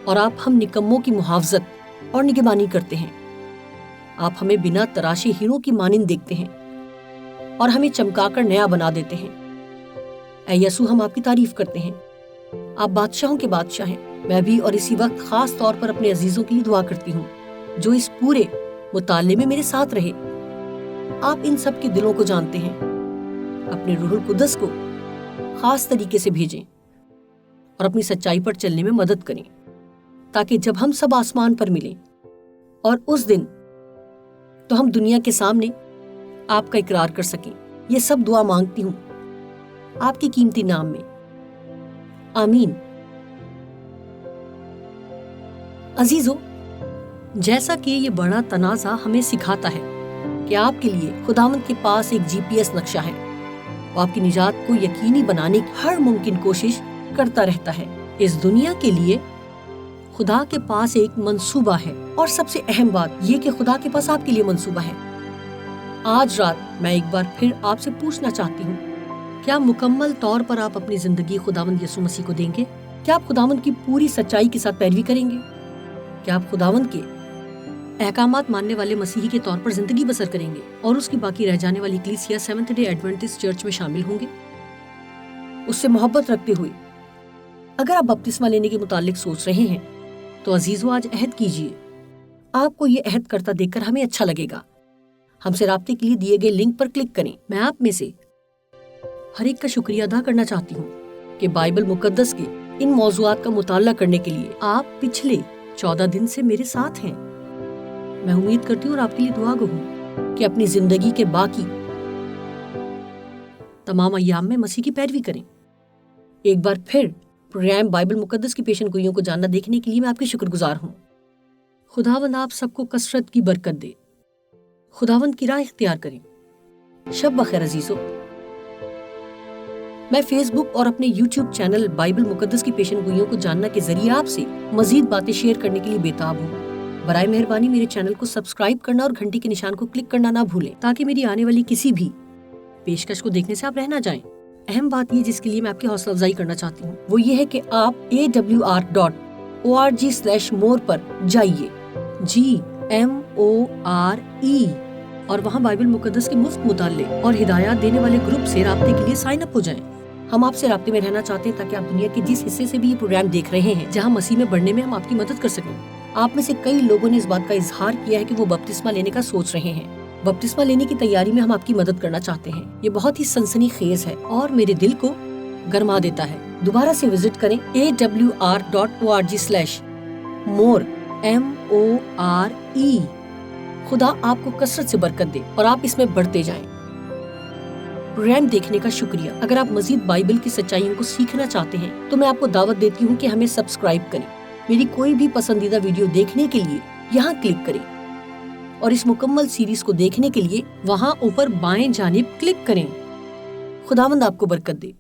اور آپ ہم نکموں کی محافظت اور نگہبانی کرتے ہیں۔ آپ ہمیں بنا تراشے ہیروں کی مانند دیکھتے ہیں اور ہمیں چمکا کر نیا بنا دیتے ہیں۔ اے یسوع، ہم آپ کی تعریف کرتے ہیں۔ آپ بادشاہوں کے بادشاہ ہیں۔ میں بھی اور اسی وقت خاص طور پر اپنے عزیزوں کے لیے دعا کرتی ہوں جو اس پورے مطالعے میں میرے ساتھ رہے۔ آپ ان سب کے دلوں کو جانتے ہیں۔ اپنے روح القدس کو خاص طریقے سے بھیجیں اور اپنی سچائی پر چلنے میں مدد کریں، تاکہ جب ہم سب آسمان پر ملیں اور اس دن تو ہم دنیا کے سامنے آپ کا اقرار کر سکیں۔ یہ سب دعا مانگتی ہوں آپ کی قیمتی نام میں، آمین۔ عزیزو، جیسا کہ یہ بڑا تنازع ہمیں سکھاتا ہے کہ آپ کے لیے خداوند کے پاس ایک GPS نقشہ ہے، وہ آپ کی نجات کو یقینی بنانے کی ہر ممکن کوشش کرتا رہتا ہے۔ اس دنیا کے لیے خدا کے پاس ایک منصوبہ ہے، اور سب سے اہم بات یہ کہ خدا کے پاس آپ کے لیے منصوبہ ہے۔ آج رات میں ایک بار پھر آپ سے پوچھنا چاہتی ہوں، کیا مکمل طور پر آپ اپنی زندگی خداوند یسوع مسیح کو دیں گے؟ کیا آپ خداوند کی پوری سچائی کے ساتھ پیروی کریں گے؟ کیا آپ خداوند کے احکامات ماننے والے مسیحی کے طور پر زندگی بسر کریں گے اور اس کی باقی رہ جانے والی کلیسیا سیونتھ ڈے ایڈوینٹسٹ چرچ میں شامل ہوں گے اس سے محبت رکھتے ہوئے۔ اگر آپ بپتسمہ لینے کے متعلق سوچ رہے ہیں تو عزیزو آج عہد کیجئے۔ آپ کو یہ عہد کرتا دیکھ کر ہمیں اچھا لگے گا۔ ہم سے رابطے کے لیے دیے گئے لنک پر کلک کریں۔ میں آپ میں سے ہر ایک کا شکریہ ادا کرنا چاہتی ہوں کہ بائبل مقدس کے ان موضوعات کا مطالعہ کرنے کے لیے آپ پچھلے 14 دن سے میرے ساتھ ہیں۔ میں امید کرتی ہوں اور آپ کے لیے دعا گو ہوں کہ اپنی زندگی کے باقی تمام ایام میں مسیح کی پیروی کریں۔ ایک بار پھر پروگرام بائبل مقدس کی پیشن گوئیوں کو جاننا دیکھنے کے لیے میں آپ کی شکر گزار ہوں۔ خداوند آپ سب کو کثرت کی برکت دے۔ خداوند کی راہ اختیار کریں۔ شب بخیر عزیزو۔ میں فیس بک اور اپنے یوٹیوب چینل بائبل مقدس کی پیشن گوئیوں کو جاننا کے ذریعے آپ سے مزید باتیں شیئر کرنے کے لیے بےتاب ہوں۔ برائے مہربانی میرے چینل کو سبسکرائب کرنا اور گھنٹی کے نشان کو کلک کرنا نہ بھولیں تاکہ میری آنے والی کسی بھی پیشکش کو دیکھنے سے آپ رہ نہ جائیں۔ اہم بات یہ جس کے لیے میں آپ کی حوصلہ افزائی کرنا چاہتی ہوں وہ یہ ہے کہ آپ awr.org/more پر جائیے GMORE اور وہاں بائبل مقدس کے مفت مطالعے اور ہدایات دینے والے گروپ سے رابطے کے لیے سائن اپ ہو جائیں۔ ہم آپ سے رابطے میں رہنا چاہتے ہیں تاکہ آپ دنیا کے جس حصے سے بھی یہ پروگرام دیکھ رہے ہیں جہاں مسیح میں بڑھنے میں ہم آپ کی مدد کر سکیں۔ آپ میں سے کئی لوگوں نے اس بات کا اظہار کیا ہے کہ وہ بپتسمہ لینے کا سوچ رہے ہیں۔ بپتسمہ لینے کی تیاری میں ہم آپ کی مدد کرنا چاہتے ہیں۔ یہ بہت ہی سنسنی خیز ہے اور میرے دل کو گرما دیتا ہے۔ دوبارہ سے وزٹ کریں awr.org/more MORE۔ خدا آپ کو کثرت سے برکت دے اور آپ اس میں بڑھتے جائیں۔ پروگرام دیکھنے کا شکریہ۔ اگر آپ مزید بائبل کی سچائیوں کو سیکھنا چاہتے ہیں تو میں آپ کو دعوت دیتی ہوں کہ ہمیں سبسکرائب کریں۔ میری کوئی بھی پسندیدہ ویڈیو دیکھنے کے لیے یہاں کلک کریں اور اس مکمل سیریز کو دیکھنے کے لیے وہاں اوپر بائیں جانب کلک کریں۔ خداوند آپ کو برکت دے۔